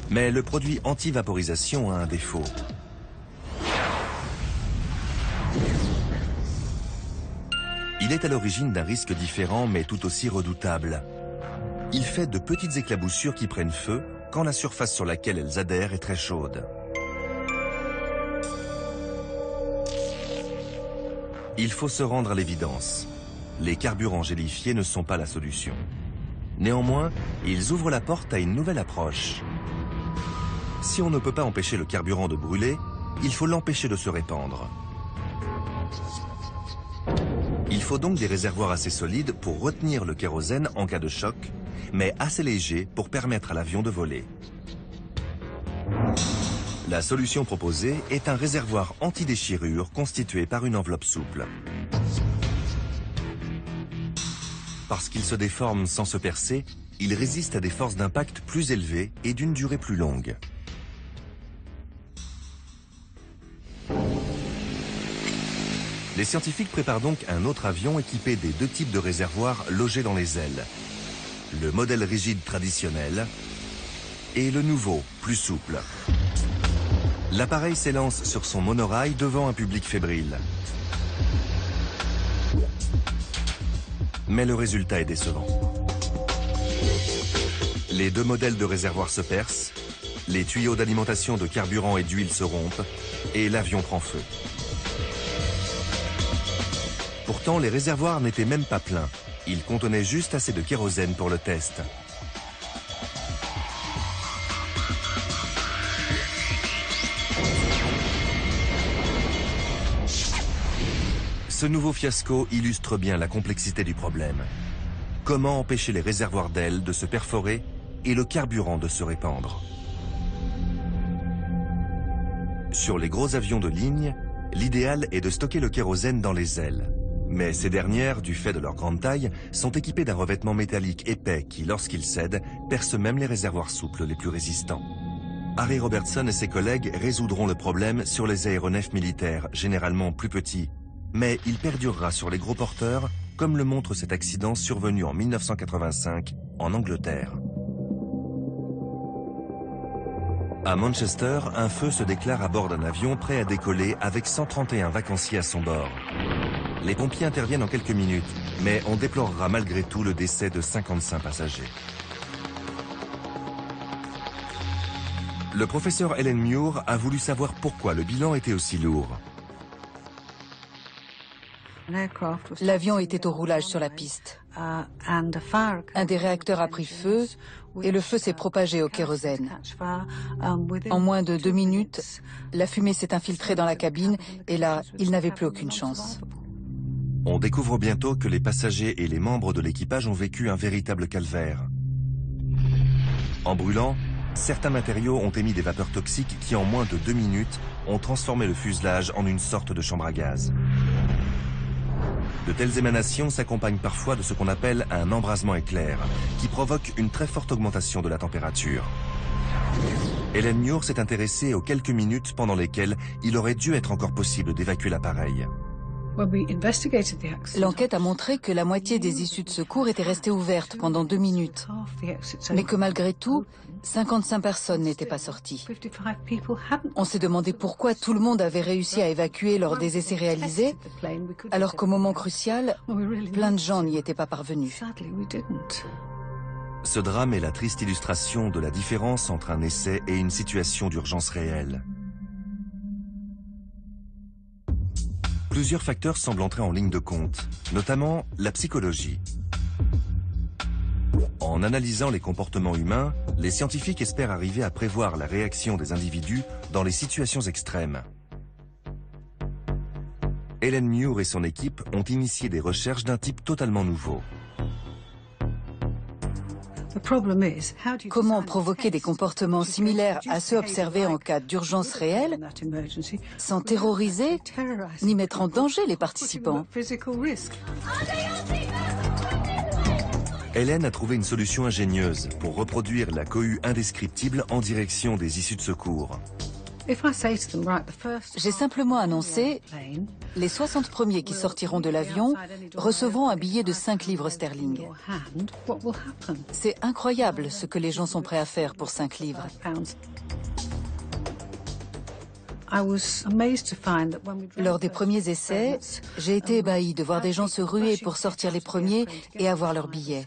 Mais le produit anti-vaporisation a un défaut. Il est à l'origine d'un risque différent mais tout aussi redoutable. Il fait de petites éclaboussures qui prennent feu quand la surface sur laquelle elles adhèrent est très chaude. Il faut se rendre à l'évidence. Les carburants gélifiés ne sont pas la solution. Néanmoins, ils ouvrent la porte à une nouvelle approche. Si on ne peut pas empêcher le carburant de brûler, il faut l'empêcher de se répandre. Il faut donc des réservoirs assez solides pour retenir le kérosène en cas de choc, mais assez légers pour permettre à l'avion de voler. La solution proposée est un réservoir anti-déchirure constitué par une enveloppe souple. Parce qu'il se déforme sans se percer, il résiste à des forces d'impact plus élevées et d'une durée plus longue. Les scientifiques préparent donc un autre avion équipé des deux types de réservoirs logés dans les ailes. Le modèle rigide traditionnel et le nouveau, plus souple. L'appareil s'élance sur son monorail devant un public fébrile. Mais le résultat est décevant. Les deux modèles de réservoirs se percent, les tuyaux d'alimentation de carburant et d'huile se rompent, et l'avion prend feu. Pourtant, les réservoirs n'étaient même pas pleins. Ils contenaient juste assez de kérosène pour le test. Ce nouveau fiasco illustre bien la complexité du problème. Comment empêcher les réservoirs d'aile de se perforer et le carburant de se répandre? Sur les gros avions de ligne, l'idéal est de stocker le kérosène dans les ailes. Mais ces dernières, du fait de leur grande taille, sont équipées d'un revêtement métallique épais qui, lorsqu'il cède, perce même les réservoirs souples les plus résistants. Harry Robertson et ses collègues résoudront le problème sur les aéronefs militaires, généralement plus petits. Mais il perdurera sur les gros porteurs, comme le montre cet accident survenu en 1985 en Angleterre. À Manchester, un feu se déclare à bord d'un avion prêt à décoller avec 131 vacanciers à son bord. Les pompiers interviennent en quelques minutes, mais on déplorera malgré tout le décès de 55 passagers. Le professeur Ellen Muir a voulu savoir pourquoi le bilan était aussi lourd. L'avion était au roulage sur la piste. Un des réacteurs a pris feu et le feu s'est propagé au kérosène. En moins de 2 minutes, la fumée s'est infiltrée dans la cabine et là, il n'avait plus aucune chance. On découvre bientôt que les passagers et les membres de l'équipage ont vécu un véritable calvaire. En brûlant, certains matériaux ont émis des vapeurs toxiques qui, en moins de 2 minutes, ont transformé le fuselage en une sorte de chambre à gaz. De telles émanations s'accompagnent parfois de ce qu'on appelle un embrasement éclair, qui provoque une très forte augmentation de la température. Ellen Muir s'est intéressée aux quelques minutes pendant lesquelles il aurait dû être encore possible d'évacuer l'appareil. L'enquête a montré que la moitié des issues de secours étaient restées ouvertes pendant 2 minutes, mais que malgré tout, 55 personnes n'étaient pas sorties. On s'est demandé pourquoi tout le monde avait réussi à évacuer lors des essais réalisés, alors qu'au moment crucial, plein de gens n'y étaient pas parvenus. Ce drame est la triste illustration de la différence entre un essai et une situation d'urgence réelle. Plusieurs facteurs semblent entrer en ligne de compte, notamment la psychologie. En analysant les comportements humains, les scientifiques espèrent arriver à prévoir la réaction des individus dans les situations extrêmes. Helen Muir et son équipe ont initié des recherches d'un type totalement nouveau. Comment provoquer des comportements similaires à ceux observés en cas d'urgence réelle sans terroriser ni mettre en danger les participants? Helen a trouvé une solution ingénieuse pour reproduire la cohue indescriptible en direction des issues de secours. J'ai simplement annoncé, les 60 premiers qui sortiront de l'avion recevront un billet de 5 livres sterling. C'est incroyable ce que les gens sont prêts à faire pour 5 livres. Lors des premiers essais, j'ai été ébahie de voir des gens se ruer pour sortir les premiers et avoir leur billet.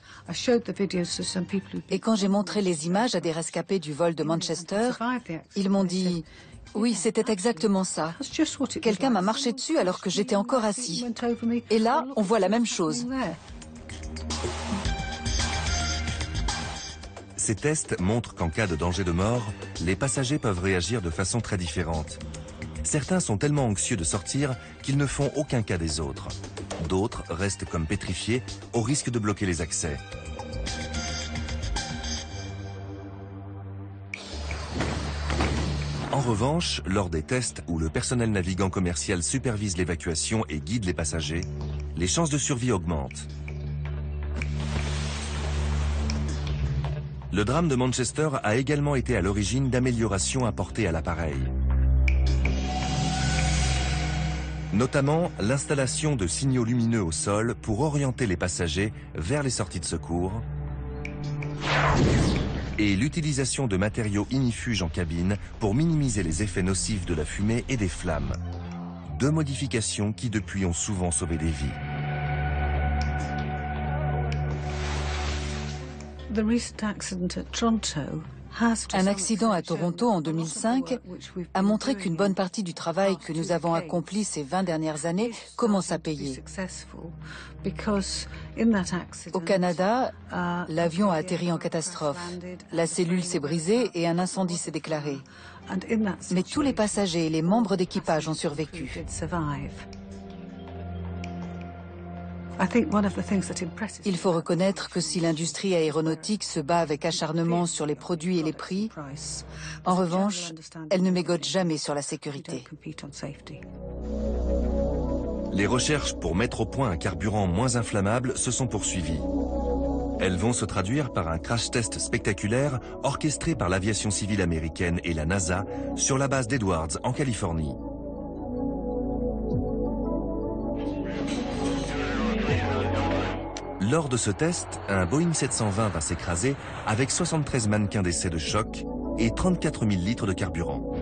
Et quand j'ai montré les images à des rescapés du vol de Manchester, ils m'ont dit « Oui, c'était exactement ça. Quelqu'un m'a marché dessus alors que j'étais encore assis. » Et là, on voit la même chose. Ces tests montrent qu'en cas de danger de mort, les passagers peuvent réagir de façon très différente. Certains sont tellement anxieux de sortir qu'ils ne font aucun cas des autres. D'autres restent comme pétrifiés au risque de bloquer les accès. En revanche, lors des tests où le personnel navigant commercial supervise l'évacuation et guide les passagers, les chances de survie augmentent. Le drame de Manchester a également été à l'origine d'améliorations apportées à l'appareil. Notamment l'installation de signaux lumineux au sol pour orienter les passagers vers les sorties de secours et l'utilisation de matériaux ignifuges en cabine pour minimiser les effets nocifs de la fumée et des flammes. 2 modifications qui depuis ont souvent sauvé des vies. Un accident à Toronto en 2005 a montré qu'une bonne partie du travail que nous avons accompli ces 20 dernières années commence à payer. Au Canada, l'avion a atterri en catastrophe. La cellule s'est brisée et un incendie s'est déclaré. Mais tous les passagers et les membres d'équipage ont survécu. Il faut reconnaître que si l'industrie aéronautique se bat avec acharnement sur les produits et les prix, en revanche, elle ne mégote jamais sur la sécurité. Les recherches pour mettre au point un carburant moins inflammable se sont poursuivies. Elles vont se traduire par un crash test spectaculaire orchestré par l'aviation civile américaine et la NASA sur la base d'Edwards en Californie. Lors de ce test, un Boeing 720 va s'écraser avec 73 mannequins d'essai de choc et 34 000 litres de carburant.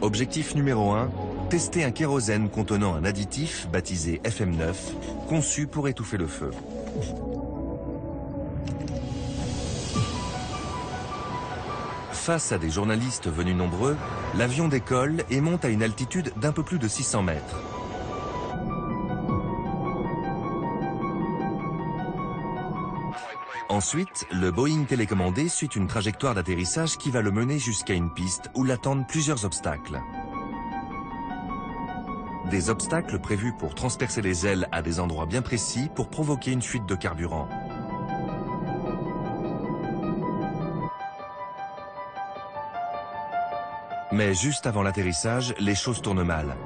Objectif numéro 1, tester un kérosène contenant un additif baptisé FM9, conçu pour étouffer le feu. Face à des journalistes venus nombreux, l'avion décolle et monte à une altitude d'un peu plus de 600 mètres. Ensuite, le Boeing télécommandé suit une trajectoire d'atterrissage qui va le mener jusqu'à une piste où l'attendent plusieurs obstacles. Des obstacles prévus pour transpercer les ailes à des endroits bien précis pour provoquer une fuite de carburant. Mais juste avant l'atterrissage, les choses tournent mal.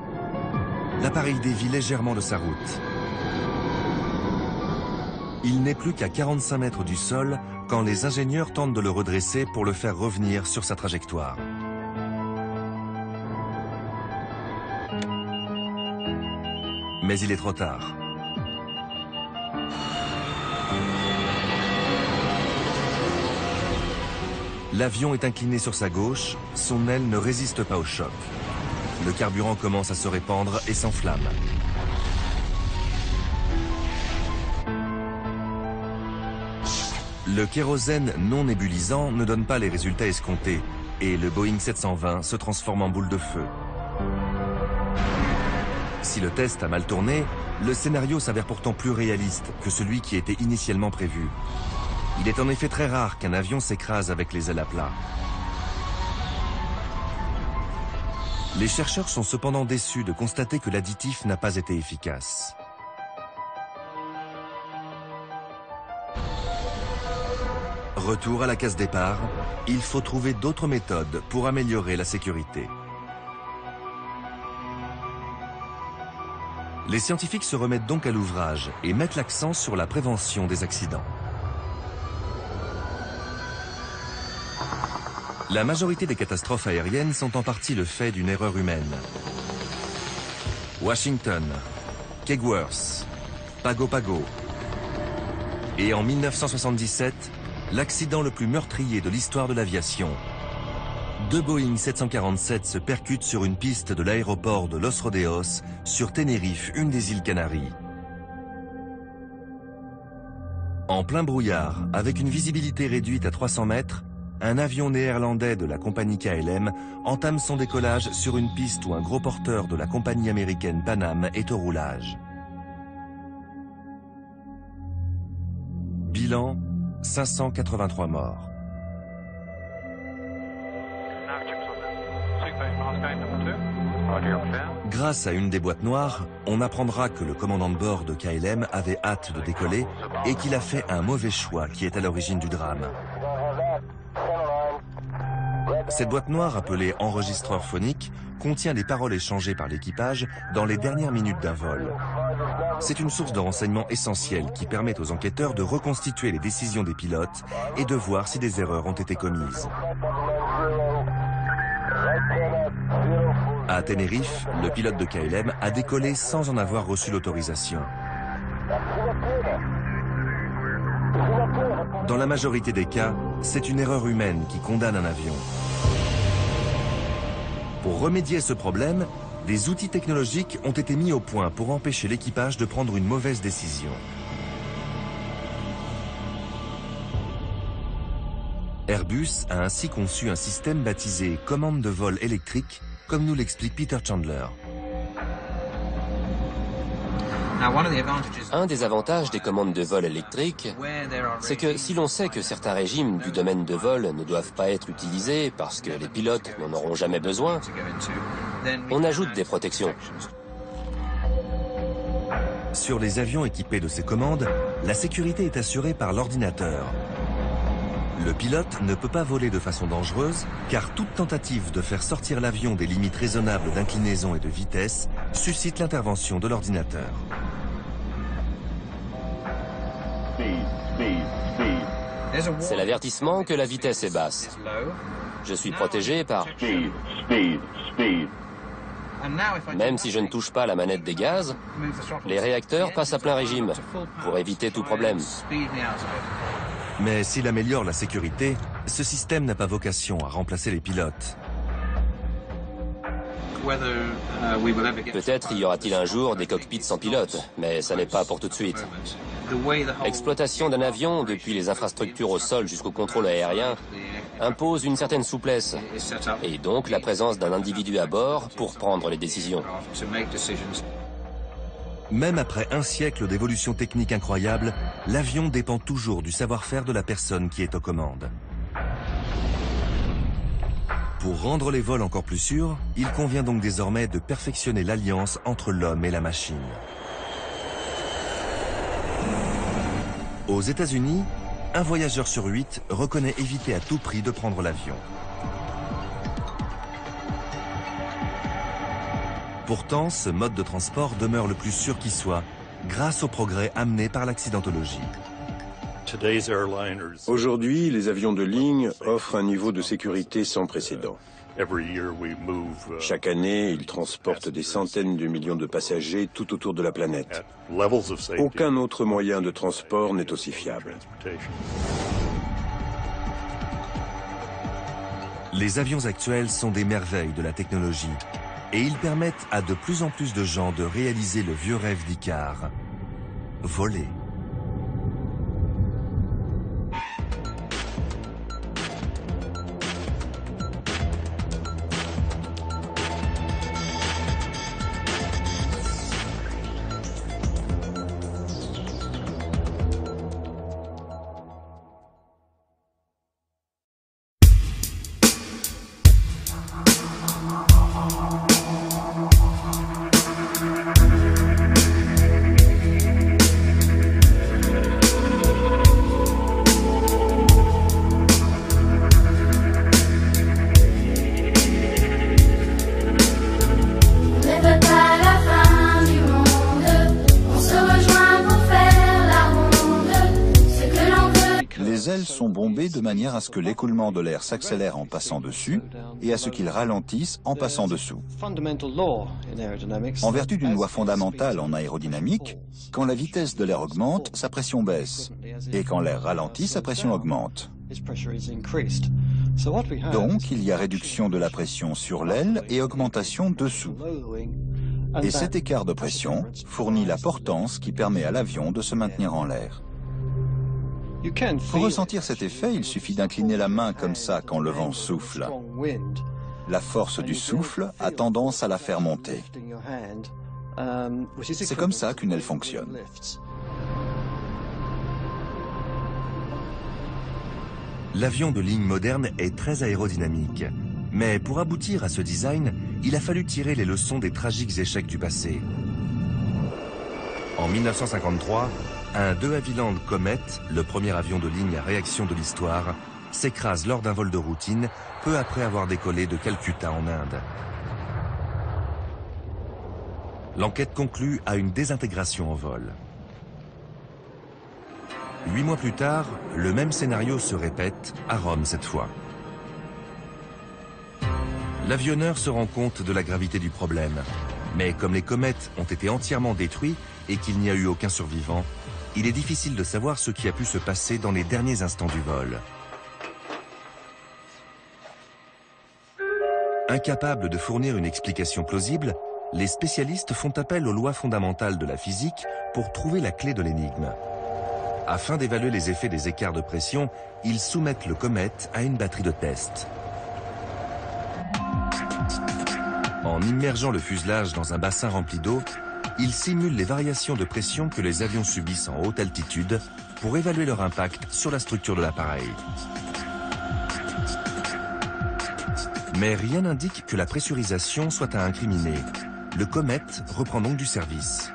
L'appareil dévie légèrement de sa route. Il n'est plus qu'à 45 mètres du sol quand les ingénieurs tentent de le redresser pour le faire revenir sur sa trajectoire. Mais il est trop tard. L'avion est incliné sur sa gauche, son aile ne résiste pas au choc. Le carburant commence à se répandre et s'enflamme. Le kérosène non nébulisant ne donne pas les résultats escomptés et le Boeing 720 se transforme en boule de feu. Si le test a mal tourné, le scénario s'avère pourtant plus réaliste que celui qui était initialement prévu. Il est en effet très rare qu'un avion s'écrase avec les ailes à plat. Les chercheurs sont cependant déçus de constater que l'additif n'a pas été efficace. Retour à la case départ, il faut trouver d'autres méthodes pour améliorer la sécurité. Les scientifiques se remettent donc à l'ouvrage et mettent l'accent sur la prévention des accidents. La majorité des catastrophes aériennes sont en partie le fait d'une erreur humaine. Washington, Kegworth, Pago Pago. Et en 1977, l'accident le plus meurtrier de l'histoire de l'aviation. Deux Boeing 747 se percutent sur une piste de l'aéroport de Los Rodeos, sur Tenerife, une des îles Canaries. En plein brouillard, avec une visibilité réduite à 300 mètres, un avion néerlandais de la compagnie KLM entame son décollage sur une piste où un gros porteur de la compagnie américaine Pan Am est au roulage. Bilan, 583 morts. Grâce à une des boîtes noires, on apprendra que le commandant de bord de KLM avait hâte de décoller et qu'il a fait un mauvais choix qui est à l'origine du drame. Cette boîte noire, appelée enregistreur phonique, contient les paroles échangées par l'équipage dans les dernières minutes d'un vol. C'est une source de renseignements essentielle qui permet aux enquêteurs de reconstituer les décisions des pilotes et de voir si des erreurs ont été commises. À Tenerife, le pilote de KLM a décollé sans en avoir reçu l'autorisation. Dans la majorité des cas, c'est une erreur humaine qui condamne un avion. Pour remédier à ce problème, des outils technologiques ont été mis au point pour empêcher l'équipage de prendre une mauvaise décision. Airbus a ainsi conçu un système baptisé commande de vol électrique, comme nous l'explique Peter Chandler. Un des avantages des commandes de vol électriques, c'est que si l'on sait que certains régimes du domaine de vol ne doivent pas être utilisés parce que les pilotes n'en auront jamais besoin, on ajoute des protections. Sur les avions équipés de ces commandes, la sécurité est assurée par l'ordinateur. Le pilote ne peut pas voler de façon dangereuse, car toute tentative de faire sortir l'avion des limites raisonnables d'inclinaison et de vitesse suscite l'intervention de l'ordinateur. C'est l'avertissement que la vitesse est basse. Je suis protégé par... Même si je ne touche pas la manette des gaz, les réacteurs passent à plein régime pour éviter tout problème. Mais s'il améliore la sécurité, ce système n'a pas vocation à remplacer les pilotes. Peut-être y aura-t-il un jour des cockpits sans pilote, mais ça n'est pas pour tout de suite. L'exploitation d'un avion, depuis les infrastructures au sol jusqu'au contrôle aérien, impose une certaine souplesse, et donc la présence d'un individu à bord pour prendre les décisions. Même après un siècle d'évolution technique incroyable, l'avion dépend toujours du savoir-faire de la personne qui est aux commandes. Pour rendre les vols encore plus sûrs, il convient donc désormais de perfectionner l'alliance entre l'homme et la machine. Aux États-Unis, un voyageur sur 8 reconnaît éviter à tout prix de prendre l'avion. Pourtant, ce mode de transport demeure le plus sûr qui soit, grâce au progrès amené par l'accidentologie. Aujourd'hui, les avions de ligne offrent un niveau de sécurité sans précédent. Chaque année, ils transportent des centaines de millions de passagers tout autour de la planète. Aucun autre moyen de transport n'est aussi fiable. Les avions actuels sont des merveilles de la technologie et ils permettent à de plus en plus de gens de réaliser le vieux rêve d'Icare, voler. ailes sont bombées de manière à ce que l'écoulement de l'air s'accélère en passant dessus et à ce qu'il ralentisse en passant dessous. En vertu d'une loi fondamentale en aérodynamique, quand la vitesse de l'air augmente, sa pression baisse, et quand l'air ralentit, sa pression augmente. Donc, il y a réduction de la pression sur l'aile et augmentation dessous. Et cet écart de pression fournit la portance qui permet à l'avion de se maintenir en l'air. Pour ressentir cet effet, il suffit d'incliner la main comme ça quand le vent souffle. La force du souffle a tendance à la faire monter. C'est comme ça qu'une aile fonctionne. L'avion de ligne moderne est très aérodynamique. Mais pour aboutir à ce design, il a fallu tirer les leçons des tragiques échecs du passé. En 1953, un De Havilland Comet, le premier avion de ligne à réaction de l'histoire, s'écrase lors d'un vol de routine, peu après avoir décollé de Calcutta en Inde. L'enquête conclut à une désintégration en vol. 8 mois plus tard, le même scénario se répète, à Rome cette fois. L'avionneur se rend compte de la gravité du problème. Mais comme les comètes ont été entièrement détruits et qu'il n'y a eu aucun survivant, il est difficile de savoir ce qui a pu se passer dans les derniers instants du vol. Incapables de fournir une explication plausible, les spécialistes font appel aux lois fondamentales de la physique pour trouver la clé de l'énigme. Afin d'évaluer les effets des écarts de pression, ils soumettent le comète à une batterie de tests. En immergeant le fuselage dans un bassin rempli d'eau, ils simulent les variations de pression que les avions subissent en haute altitude pour évaluer leur impact sur la structure de l'appareil. Mais rien n'indique que la pressurisation soit à incriminer. Le comète reprend donc du service.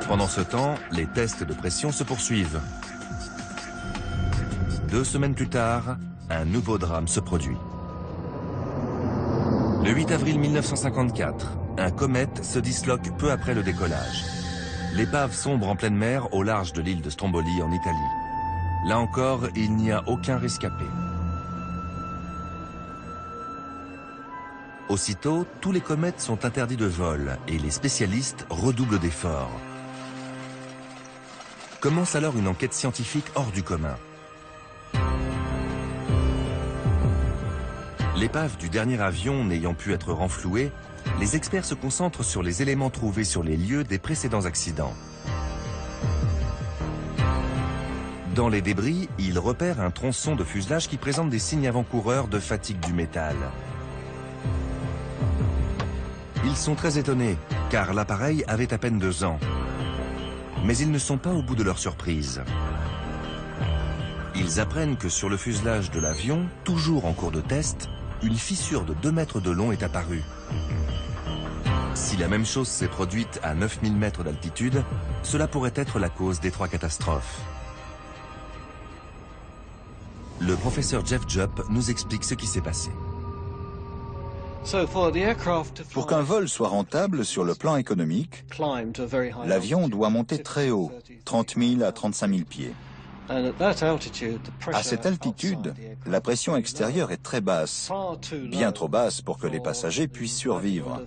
Pendant ce temps, les tests de pression se poursuivent. 2 semaines plus tard, un nouveau drame se produit. Le 8 avril 1954, un comète se disloque peu après le décollage. L'épave sombre en pleine mer au large de l'île de Stromboli en Italie. Là encore, il n'y a aucun rescapé. Aussitôt, tous les comètes sont interdits de vol et les spécialistes redoublent d'efforts. Commence alors une enquête scientifique hors du commun. L'épave du dernier avion n'ayant pu être renflouée, les experts se concentrent sur les éléments trouvés sur les lieux des précédents accidents. Dans les débris, ils repèrent un tronçon de fuselage qui présente des signes avant-coureurs de fatigue du métal. Ils sont très étonnés, car l'appareil avait à peine 2 ans. Mais ils ne sont pas au bout de leur surprise. Ils apprennent que sur le fuselage de l'avion, toujours en cours de test, une fissure de 2 mètres de long est apparue. Si la même chose s'est produite à 9000 mètres d'altitude, cela pourrait être la cause des 3 catastrophes. Le professeur Jeff Jupp nous explique ce qui s'est passé. Pour qu'un vol soit rentable sur le plan économique, l'avion doit monter très haut, 30 000 à 35 000 pieds. À cette altitude, la pression extérieure est très basse, bien trop basse pour que les passagers puissent survivre.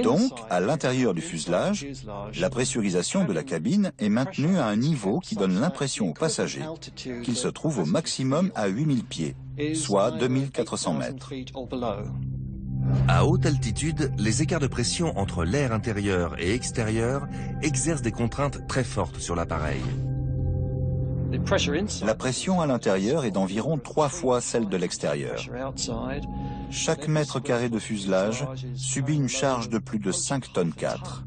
Donc, à l'intérieur du fuselage, la pressurisation de la cabine est maintenue à un niveau qui donne l'impression aux passagers qu'ils se trouvent au maximum à 8000 pieds, soit 2400 mètres. À haute altitude, les écarts de pression entre l'air intérieur et extérieur exercent des contraintes très fortes sur l'appareil. La pression à l'intérieur est d'environ 3 fois celle de l'extérieur. Chaque mètre carré de fuselage subit une charge de plus de 5 tonnes 4.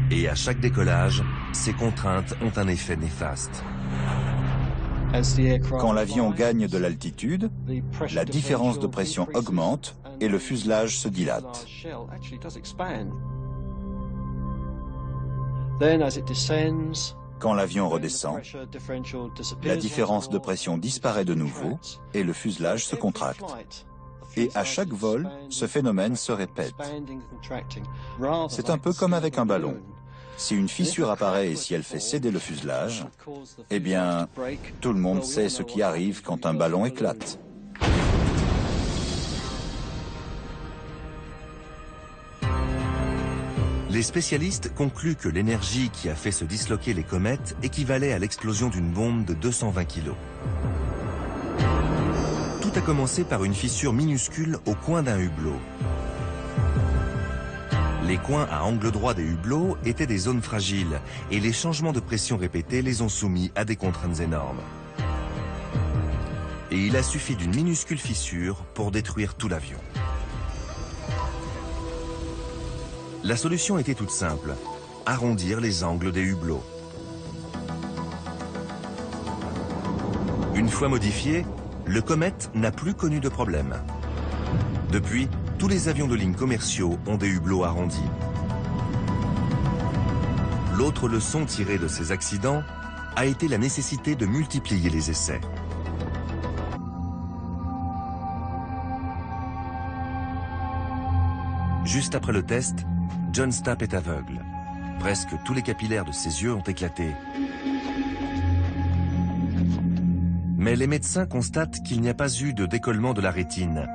Et à chaque décollage, ces contraintes ont un effet néfaste. Quand l'avion gagne de l'altitude, la différence de pression augmente et le fuselage se dilate. Quand l'avion redescend, la différence de pression disparaît de nouveau et le fuselage se contracte. Et à chaque vol, ce phénomène se répète. C'est un peu comme avec un ballon. Si une fissure apparaît et si elle fait céder le fuselage, eh bien, tout le monde sait ce qui arrive quand un ballon éclate. Les spécialistes concluent que l'énergie qui a fait se disloquer les comètes équivalait à l'explosion d'une bombe de 220 kg. Tout a commencé par une fissure minuscule au coin d'un hublot. Les coins à angle droit des hublots étaient des zones fragiles et les changements de pression répétés les ont soumis à des contraintes énormes. Et il a suffi d'une minuscule fissure pour détruire tout l'avion. La solution était toute simple, arrondir les angles des hublots. Une fois modifié, le Comet n'a plus connu de problème. Depuis, tous les avions de ligne commerciaux ont des hublots arrondis. L'autre leçon tirée de ces accidents a été la nécessité de multiplier les essais. Juste après le test, John Stapp est aveugle. Presque tous les capillaires de ses yeux ont éclaté. Mais les médecins constatent qu'il n'y a pas eu de décollement de la rétine.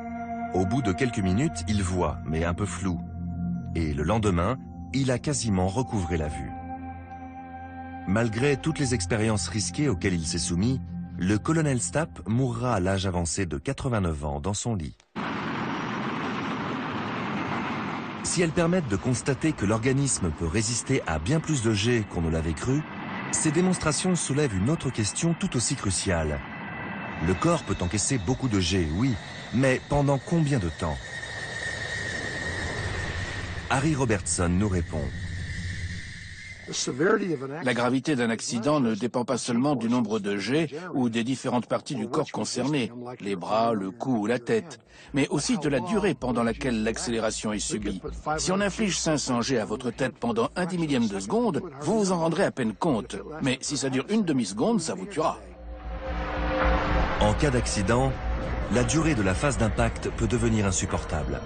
Au bout de quelques minutes, il voit, mais un peu flou. Et le lendemain, il a quasiment recouvré la vue. Malgré toutes les expériences risquées auxquelles il s'est soumis, le colonel Stapp mourra à l'âge avancé de 89 ans dans son lit. Si elles permettent de constater que l'organisme peut résister à bien plus de jets qu'on ne l'avait cru, ces démonstrations soulèvent une autre question tout aussi cruciale. Le corps peut encaisser beaucoup de jets, oui, mais pendant combien de temps? Harry Robertson nous répond. La gravité d'un accident ne dépend pas seulement du nombre de jets ou des différentes parties du corps concernées, les bras, le cou ou la tête, mais aussi de la durée pendant laquelle l'accélération est subie. Si on inflige 500 jets à votre tête pendant un 10 000e de seconde, vous vous en rendrez à peine compte. Mais si ça dure une demi-seconde, ça vous tuera. En cas d'accident, la durée de la phase d'impact peut devenir insupportable.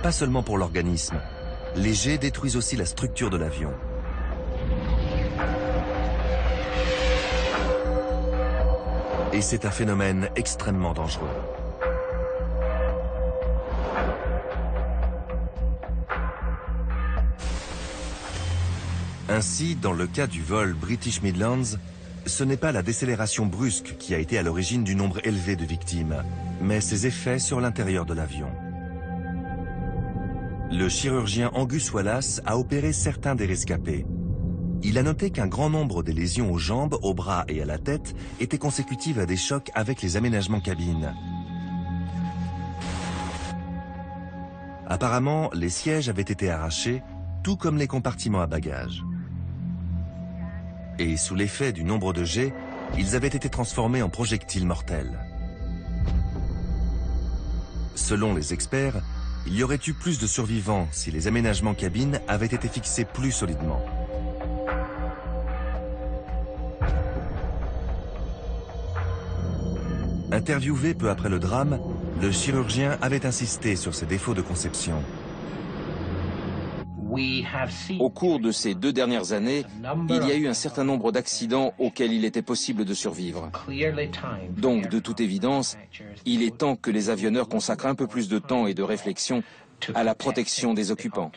Pas seulement pour l'organisme. Les jets détruisent aussi la structure de l'avion. Et c'est un phénomène extrêmement dangereux. Ainsi, dans le cas du vol British Midlands, ce n'est pas la décélération brusque qui a été à l'origine du nombre élevé de victimes, mais ses effets sur l'intérieur de l'avion. Le chirurgien Angus Wallace a opéré certains des rescapés. Il a noté qu'un grand nombre des lésions aux jambes, aux bras et à la tête étaient consécutives à des chocs avec les aménagements cabines. Apparemment, les sièges avaient été arrachés, tout comme les compartiments à bagages. Et sous l'effet du nombre de jets, ils avaient été transformés en projectiles mortels. Selon les experts, il y aurait eu plus de survivants si les aménagements cabines avaient été fixés plus solidement. Interviewé peu après le drame, le chirurgien avait insisté sur ses défauts de conception. Au cours de ces 2 dernières années, il y a eu un certain nombre d'accidents auxquels il était possible de survivre. Donc, de toute évidence, il est temps que les avionneurs consacrent un peu plus de temps et de réflexion à la protection des occupants.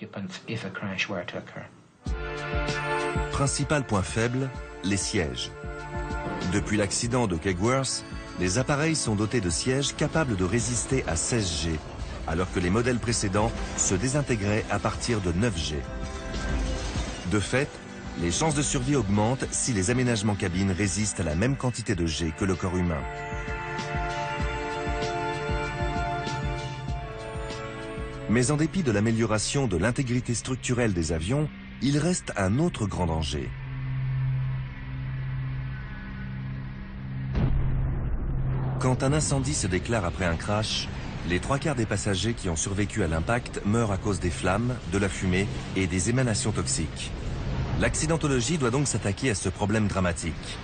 Principal point faible, les sièges. Depuis l'accident de Kegworth, les appareils sont dotés de sièges capables de résister à 16 G, alors que les modèles précédents se désintégraient à partir de 9 G. De fait, les chances de survie augmentent si les aménagements cabines résistent à la même quantité de G que le corps humain. Mais en dépit de l'amélioration de l'intégrité structurelle des avions, il reste un autre grand danger. Quand un incendie se déclare après un crash, les 3/4 des passagers qui ont survécu à l'impact meurent à cause des flammes, de la fumée et des émanations toxiques. L'accidentologie doit donc s'attaquer à ce problème dramatique.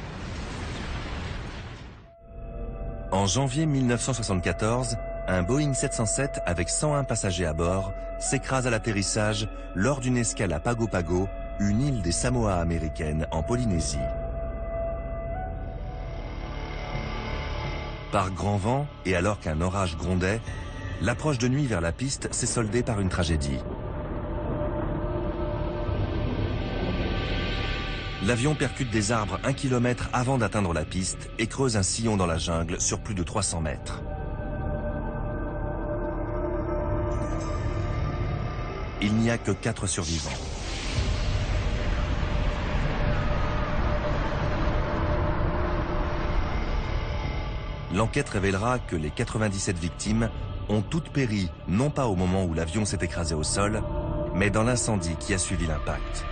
En janvier 1974, un Boeing 707 avec 101 passagers à bord s'écrase à l'atterrissage lors d'une escale à Pago Pago, une île des Samoa américaines en Polynésie. Par grand vent et alors qu'un orage grondait, l'approche de nuit vers la piste s'est soldée par une tragédie. L'avion percute des arbres 1 kilomètre avant d'atteindre la piste et creuse un sillon dans la jungle sur plus de 300 mètres. Il n'y a que 4 survivants. L'enquête révélera que les 97 victimes ont toutes péri, non pas au moment où l'avion s'est écrasé au sol, mais dans l'incendie qui a suivi l'impact.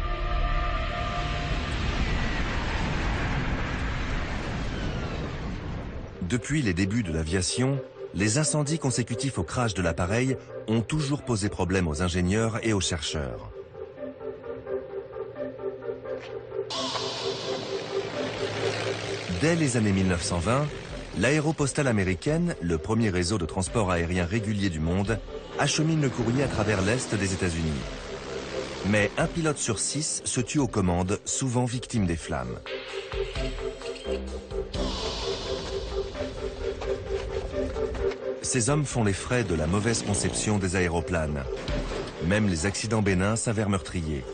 Depuis les débuts de l'aviation, les incendies consécutifs au crash de l'appareil ont toujours posé problème aux ingénieurs et aux chercheurs. Dès les années 1920, l'aéropostale américaine, le premier réseau de transport aérien régulier du monde, achemine le courrier à travers l'Est des États-Unis. Mais un pilote sur 6 se tue aux commandes, souvent victime des flammes. Ces hommes font les frais de la mauvaise conception des aéroplanes. Même les accidents bénins s'avèrent meurtriers.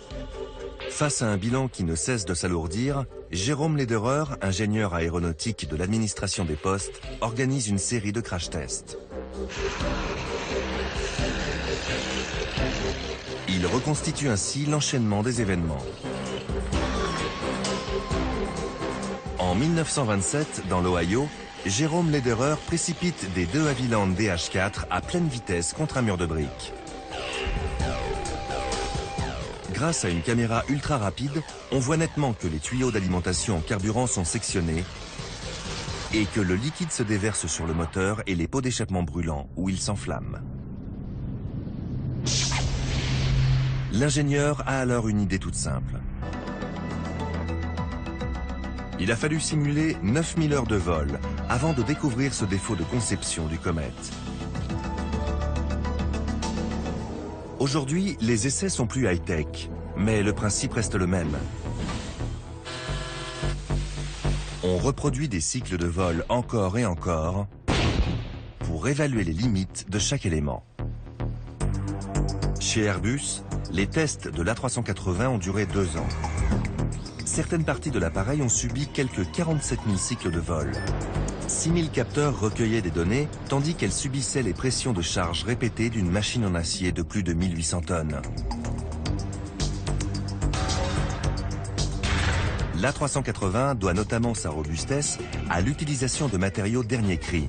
Face à un bilan qui ne cesse de s'alourdir, Jérôme Lederer, ingénieur aéronautique de l'administration des postes, organise une série de crash tests. Il reconstitue ainsi l'enchaînement des événements. En 1927, dans l'Ohio, Jérôme Lederer précipite des 2 Havilland DH4 à pleine vitesse contre un mur de briques. Grâce à une caméra ultra rapide, on voit nettement que les tuyaux d'alimentation en carburant sont sectionnés et que le liquide se déverse sur le moteur et les pots d'échappement brûlants où il s'enflamme. L'ingénieur a alors une idée toute simple. Il a fallu simuler 9000 heures de vol avant de découvrir ce défaut de conception du Comet. Aujourd'hui, les essais sont plus high-tech, mais le principe reste le même. On reproduit des cycles de vol encore et encore pour évaluer les limites de chaque élément. Chez Airbus, les tests de l'A380 ont duré 2 ans. Certaines parties de l'appareil ont subi quelques 47 000 cycles de vol. 6 000 capteurs recueillaient des données, tandis qu'elles subissaient les pressions de charge répétées d'une machine en acier de plus de 1800 tonnes. L'A380 doit notamment sa robustesse à l'utilisation de matériaux dernier cri.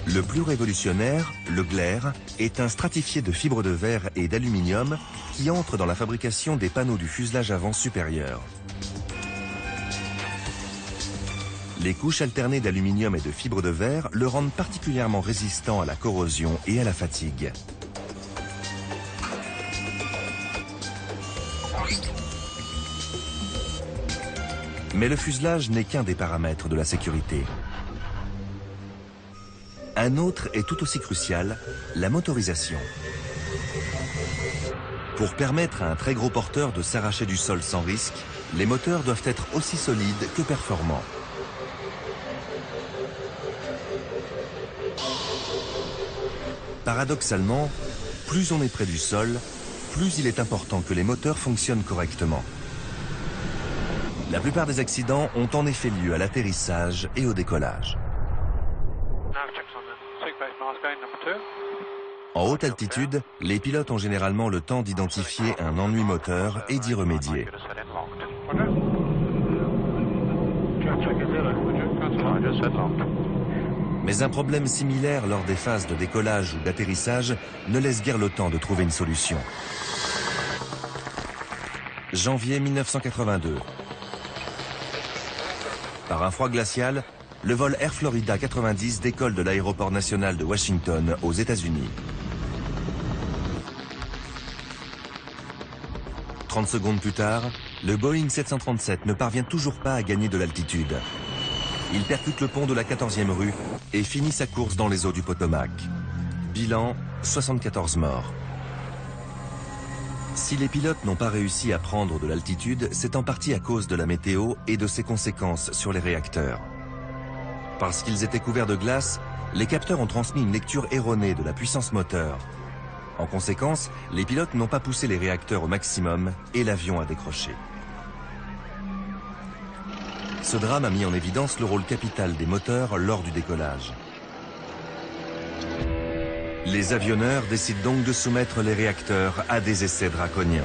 Le plus révolutionnaire, le glaire, est un stratifié de fibres de verre et d'aluminium qui entre dans la fabrication des panneaux du fuselage avant supérieur. Les couches alternées d'aluminium et de fibres de verre le rendent particulièrement résistant à la corrosion et à la fatigue. Mais le fuselage n'est qu'un des paramètres de la sécurité. Un autre est tout aussi crucial, la motorisation. Pour permettre à un très gros porteur de s'arracher du sol sans risque, les moteurs doivent être aussi solides que performants. Paradoxalement, plus on est près du sol, plus il est important que les moteurs fonctionnent correctement. La plupart des accidents ont en effet lieu à l'atterrissage et au décollage. En haute altitude, les pilotes ont généralement le temps d'identifier un ennui moteur et d'y remédier. Mais un problème similaire lors des phases de décollage ou d'atterrissage ne laisse guère le temps de trouver une solution. Janvier 1982. Par un froid glacial, le vol Air Florida 90 décolle de l'aéroport national de Washington aux États-Unis. 30 secondes plus tard, le Boeing 737 ne parvient toujours pas à gagner de l'altitude. Il percute le pont de la 14e rue et finit sa course dans les eaux du Potomac. Bilan, 74 morts. Si les pilotes n'ont pas réussi à prendre de l'altitude, c'est en partie à cause de la météo et de ses conséquences sur les réacteurs. Parce qu'ils étaient couverts de glace, les capteurs ont transmis une lecture erronée de la puissance moteur. En conséquence, les pilotes n'ont pas poussé les réacteurs au maximum et l'avion a décroché. Ce drame a mis en évidence le rôle capital des moteurs lors du décollage. Les avionneurs décident donc de soumettre les réacteurs à des essais draconiens.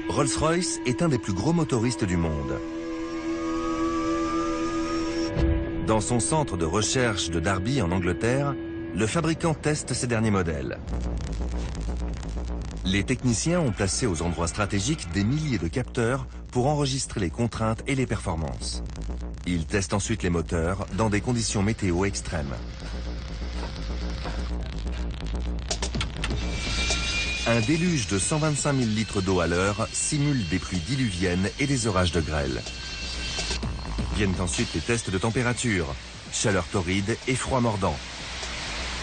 Rolls-Royce est un des plus gros motoristes du monde. Dans son centre de recherche de Derby en Angleterre, le fabricant teste ses derniers modèles. Les techniciens ont placé aux endroits stratégiques des milliers de capteurs pour enregistrer les contraintes et les performances. Ils testent ensuite les moteurs dans des conditions météo extrêmes. Un déluge de 125 000 litres d'eau à l'heure simule des pluies diluviennes et des orages de grêle. Viennent ensuite les tests de température, chaleur torride et froid mordant.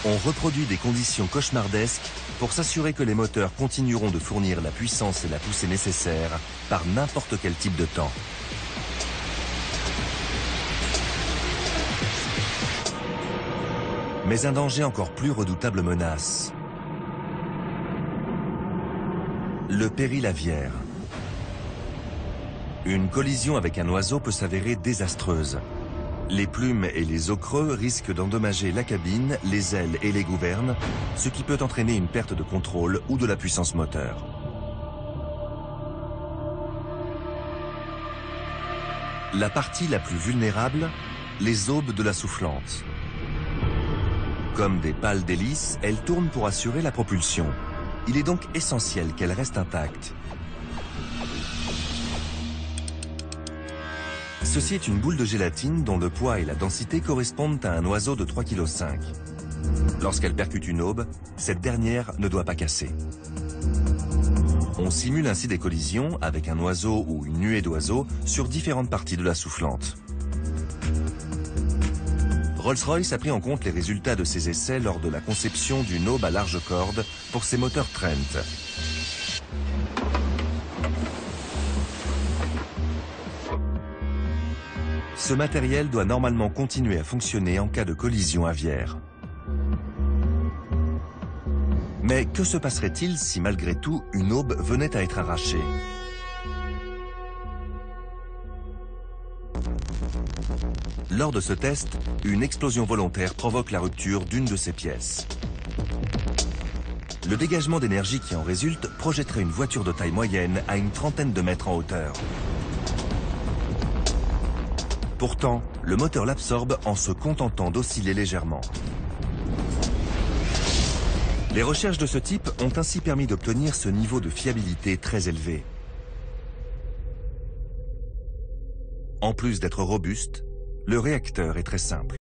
On reproduit des conditions cauchemardesques pour s'assurer que les moteurs continueront de fournir la puissance et la poussée nécessaires par n'importe quel type de temps. Mais un danger encore plus redoutable menace. Le péril aviaire. Une collision avec un oiseau peut s'avérer désastreuse. Les plumes et les os creux risquent d'endommager la cabine, les ailes et les gouvernes, ce qui peut entraîner une perte de contrôle ou de la puissance moteur. La partie la plus vulnérable, les aubes de la soufflante. Comme des pales d'hélice, elles tournent pour assurer la propulsion. Il est donc essentiel qu'elles restent intactes. Ceci est une boule de gélatine dont le poids et la densité correspondent à un oiseau de 3,5 kg. Lorsqu'elle percute une aube, cette dernière ne doit pas casser. On simule ainsi des collisions avec un oiseau ou une nuée d'oiseaux sur différentes parties de la soufflante. Rolls-Royce a pris en compte les résultats de ces essais lors de la conception d'une aube à large corde pour ses moteurs Trent. Ce matériel doit normalement continuer à fonctionner en cas de collision aviaire. Mais que se passerait-il si malgré tout une aube venait à être arrachée? Lors de ce test, une explosion volontaire provoque la rupture d'une de ces pièces. Le dégagement d'énergie qui en résulte projetterait une voiture de taille moyenne à une trentaine de mètres en hauteur. Pourtant, le moteur l'absorbe en se contentant d'osciller légèrement. Les recherches de ce type ont ainsi permis d'obtenir ce niveau de fiabilité très élevé. En plus d'être robuste, le réacteur est très simple.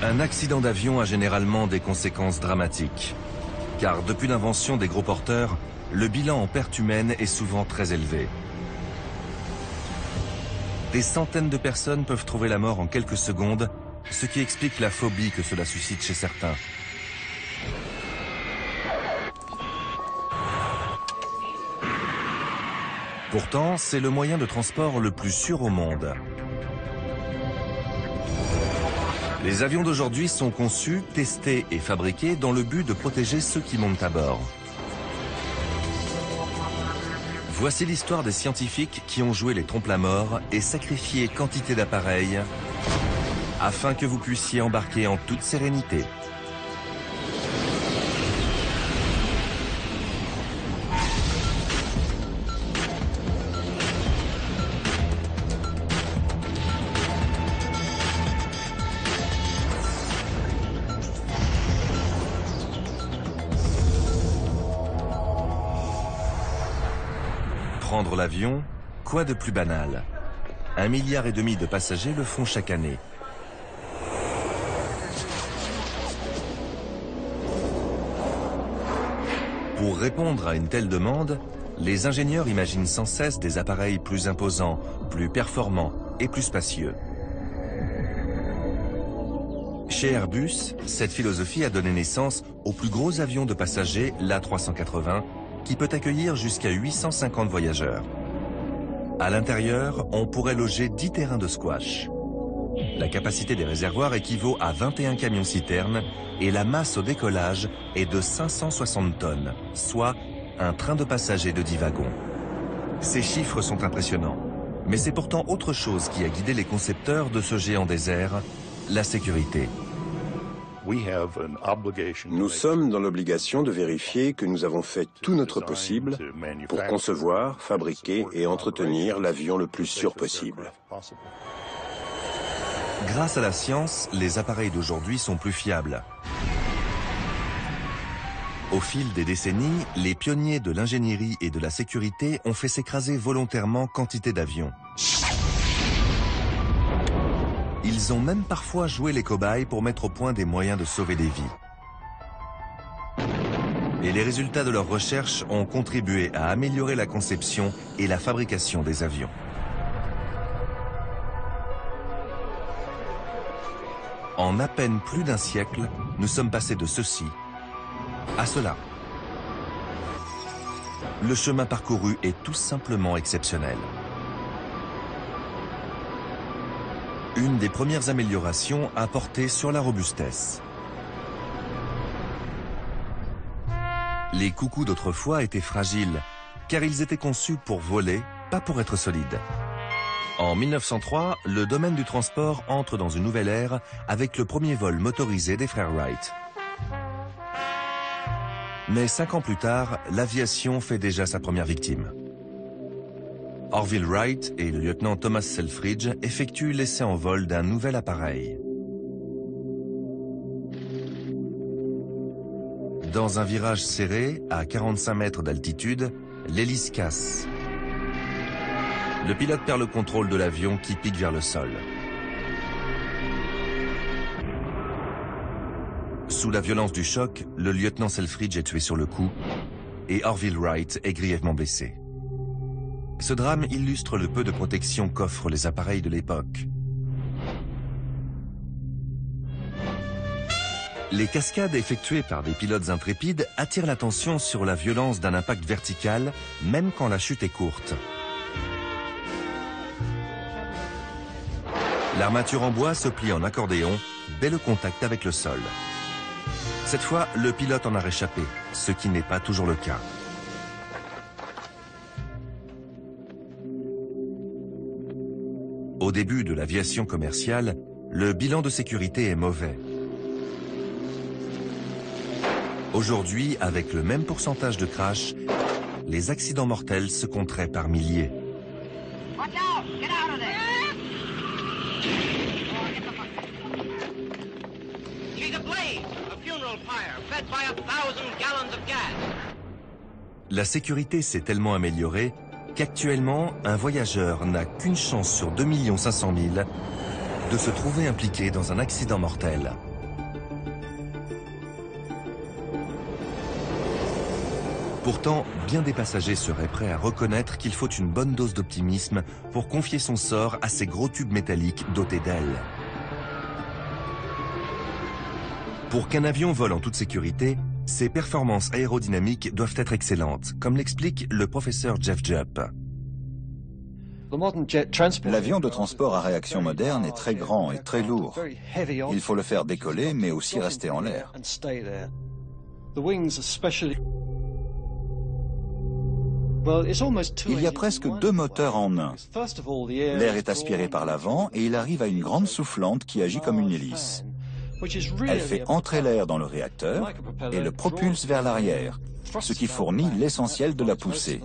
Un accident d'avion a généralement des conséquences dramatiques. Car depuis l'invention des gros porteurs, le bilan en pertes humaines est souvent très élevé. Des centaines de personnes peuvent trouver la mort en quelques secondes, ce qui explique la phobie que cela suscite chez certains. Pourtant, c'est le moyen de transport le plus sûr au monde. Les avions d'aujourd'hui sont conçus, testés et fabriqués dans le but de protéger ceux qui montent à bord. Voici l'histoire des scientifiques qui ont joué les trompes-la-mort et sacrifié quantité d'appareils afin que vous puissiez embarquer en toute sérénité. Prendre l'avion, quoi de plus banal? 1,5 milliard de passagers le font chaque année. Pour répondre à une telle demande, les ingénieurs imaginent sans cesse des appareils plus imposants, plus performants et plus spacieux. Chez Airbus, cette philosophie a donné naissance au plus gros avion de passagers, l'A380, qui peut accueillir jusqu'à 850 voyageurs. À l'intérieur, on pourrait loger 10 terrains de squash. La capacité des réservoirs équivaut à 21 camions-citernes et la masse au décollage est de 560 tonnes, soit un train de passagers de 10 wagons. Ces chiffres sont impressionnants, mais c'est pourtant autre chose qui a guidé les concepteurs de ce géant des airs, la sécurité. Nous sommes dans l'obligation de vérifier que nous avons fait tout notre possible pour concevoir, fabriquer et entretenir l'avion le plus sûr possible. Grâce à la science, les appareils d'aujourd'hui sont plus fiables. Au fil des décennies, les pionniers de l'ingénierie et de la sécurité ont fait s'écraser volontairement quantité d'avions. Ils ont même parfois joué les cobayes pour mettre au point des moyens de sauver des vies. Et les résultats de leurs recherches ont contribué à améliorer la conception et la fabrication des avions. En à peine plus d'un siècle, nous sommes passés de ceci à cela. Le chemin parcouru est tout simplement exceptionnel. Une des premières améliorations a porté sur la robustesse. Les coucous d'autrefois étaient fragiles, car ils étaient conçus pour voler, pas pour être solides. En 1903, le domaine du transport entre dans une nouvelle ère avec le premier vol motorisé des frères Wright. Mais 5 ans plus tard, l'aviation fait déjà sa première victime. Orville Wright et le lieutenant Thomas Selfridge effectuent l'essai en vol d'un nouvel appareil. Dans un virage serré, à 45 mètres d'altitude, l'hélice casse. Le pilote perd le contrôle de l'avion qui pique vers le sol. Sous la violence du choc, le lieutenant Selfridge est tué sur le coup et Orville Wright est grièvement blessé. Ce drame illustre le peu de protection qu'offrent les appareils de l'époque. Les cascades effectuées par des pilotes intrépides attirent l'attention sur la violence d'un impact vertical, même quand la chute est courte. L'armature en bois se plie en accordéon dès le contact avec le sol. Cette fois, le pilote en a réchappé, ce qui n'est pas toujours le cas. Au début de l'aviation commerciale, le bilan de sécurité est mauvais. Aujourd'hui, avec le même pourcentage de crash, les accidents mortels se compteraient par milliers. La sécurité s'est tellement améliorée qu'actuellement, un voyageur n'a qu'une chance sur 2 500 000 de se trouver impliqué dans un accident mortel. Pourtant, bien des passagers seraient prêts à reconnaître qu'il faut une bonne dose d'optimisme pour confier son sort à ces gros tubes métalliques dotés d'ailes. Pour qu'un avion vole en toute sécurité, ses performances aérodynamiques doivent être excellentes, comme l'explique le professeur Jeff Jupp. L'avion de transport à réaction moderne est très grand et très lourd. Il faut le faire décoller, mais aussi rester en l'air. Il y a presque 2 moteurs en un. L'air est aspiré par l'avant et il arrive à une grande soufflante qui agit comme une hélice. Elle fait entrer l'air dans le réacteur et le propulse vers l'arrière, ce qui fournit l'essentiel de la poussée.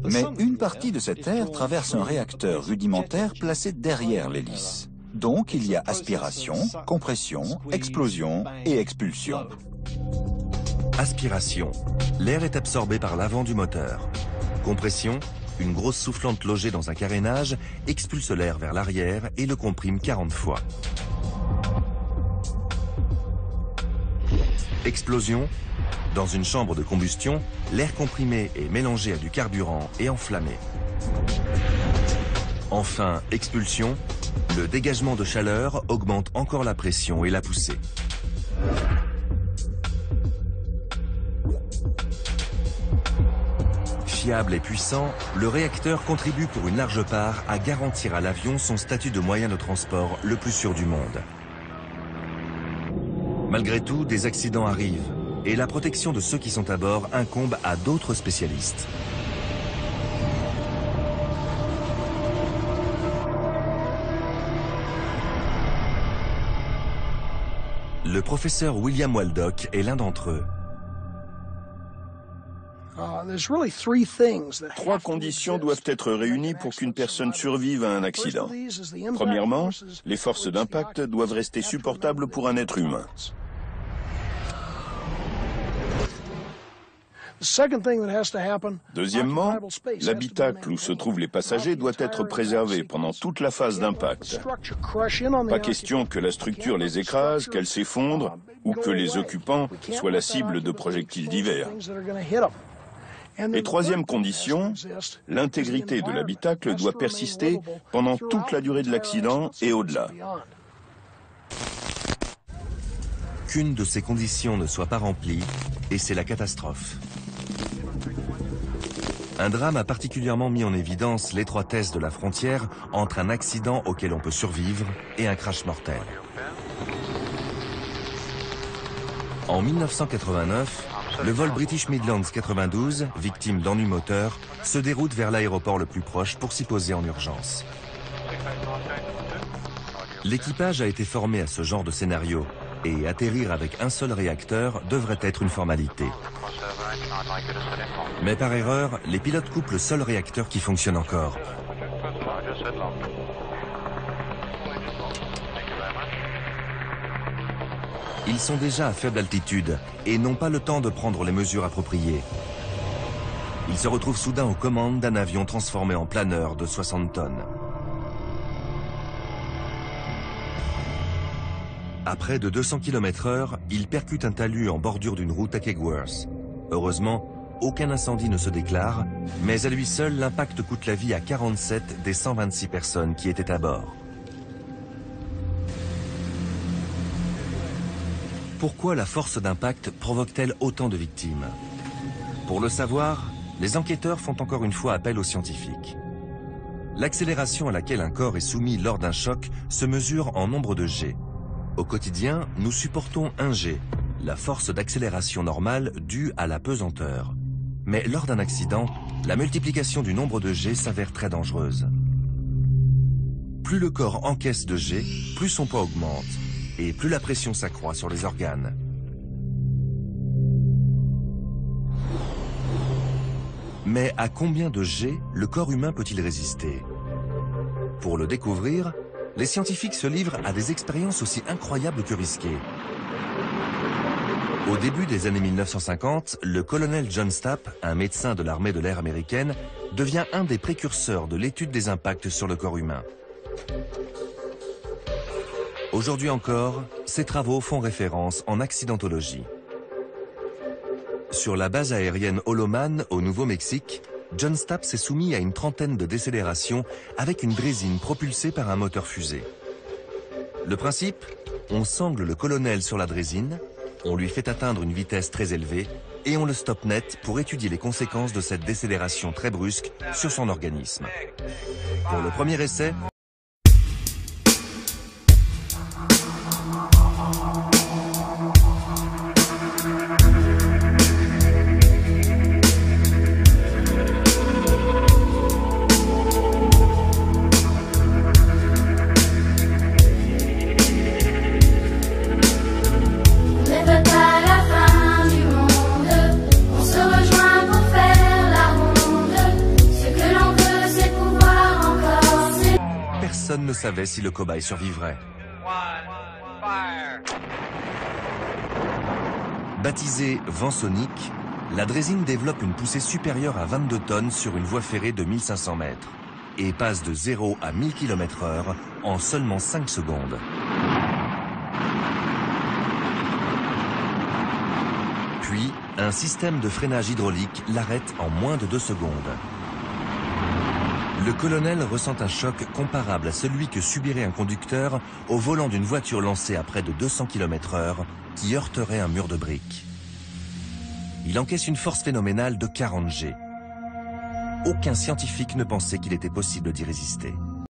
Mais une partie de cet air traverse un réacteur rudimentaire placé derrière l'hélice. Donc il y a aspiration, compression, explosion et expulsion. Aspiration. L'air est absorbé par l'avant du moteur. Compression. Une grosse soufflante logée dans un carénage expulse l'air vers l'arrière et le comprime 40 fois. Explosion. Dans une chambre de combustion, l'air comprimé est mélangé à du carburant et enflammé. Enfin, expulsion. Le dégagement de chaleur augmente encore la pression et la poussée. Fiable et puissant, le réacteur contribue pour une large part à garantir à l'avion son statut de moyen de transport le plus sûr du monde. Malgré tout, des accidents arrivent et la protection de ceux qui sont à bord incombe à d'autres spécialistes. Le professeur William Waldock est l'un d'entre eux. Trois conditions doivent être réunies pour qu'une personne survive à un accident. Premièrement, les forces d'impact doivent rester supportables pour un être humain. Deuxièmement, l'habitacle où se trouvent les passagers doit être préservé pendant toute la phase d'impact. Pas question que la structure les écrase, qu'elle s'effondre ou que les occupants soient la cible de projectiles divers. Et troisième condition, l'intégrité de l'habitacle doit persister pendant toute la durée de l'accident et au-delà. Qu'une de ces conditions ne soit pas remplie, et c'est la catastrophe. Un drame a particulièrement mis en évidence l'étroitesse de la frontière entre un accident auquel on peut survivre et un crash mortel. En 1989, le vol British Midlands 92, victime d'ennui moteur, se déroute vers l'aéroport le plus proche pour s'y poser en urgence. L'équipage a été formé à ce genre de scénario et atterrir avec un seul réacteur devrait être une formalité. Mais par erreur, les pilotes coupent le seul réacteur qui fonctionne encore. Ils sont déjà à faible altitude et n'ont pas le temps de prendre les mesures appropriées. Ils se retrouvent soudain aux commandes d'un avion transformé en planeur de 60 tonnes. À près de 200 km/h, ils percutent un talus en bordure d'une route à Kegworth. Heureusement, aucun incendie ne se déclare, mais à lui seul, l'impact coûte la vie à 47 des 126 personnes qui étaient à bord. Pourquoi la force d'impact provoque-t-elle autant de victimes? Pour le savoir, les enquêteurs font encore une fois appel aux scientifiques. L'accélération à laquelle un corps est soumis lors d'un choc se mesure en nombre de G. Au quotidien, nous supportons 1 G, la force d'accélération normale due à la pesanteur. Mais lors d'un accident, la multiplication du nombre de G s'avère très dangereuse. Plus le corps encaisse de G, plus son poids augmente, et plus la pression s'accroît sur les organes. Mais à combien de G le corps humain peut-il résister? Pour le découvrir, les scientifiques se livrent à des expériences aussi incroyables que risquées. Au début des années 1950, le colonel John Stapp, un médecin de l'armée de l'air américaine, devient un des précurseurs de l'étude des impacts sur le corps humain. Aujourd'hui encore, ses travaux font référence en accidentologie. Sur la base aérienne Holloman, au Nouveau-Mexique, John Stapp s'est soumis à une trentaine de décélérations avec une drésine propulsée par un moteur fusée. Le principe, on sangle le colonel sur la drésine, on lui fait atteindre une vitesse très élevée et on le stoppe net pour étudier les conséquences de cette décélération très brusque sur son organisme. Pour le premier essai, personne ne savait si le cobaye survivrait. Baptisée vent sonique, la Draisine développe une poussée supérieure à 22 tonnes sur une voie ferrée de 1500 mètres et passe de 0 à 1000 km/h en seulement 5 secondes. Puis, un système de freinage hydraulique l'arrête en moins de 2 secondes. Le colonel ressent un choc comparable à celui que subirait un conducteur au volant d'une voiture lancée à près de 200 km/h qui heurterait un mur de briques. Il encaisse une force phénoménale de 40 G. Aucun scientifique ne pensait qu'il était possible d'y résister.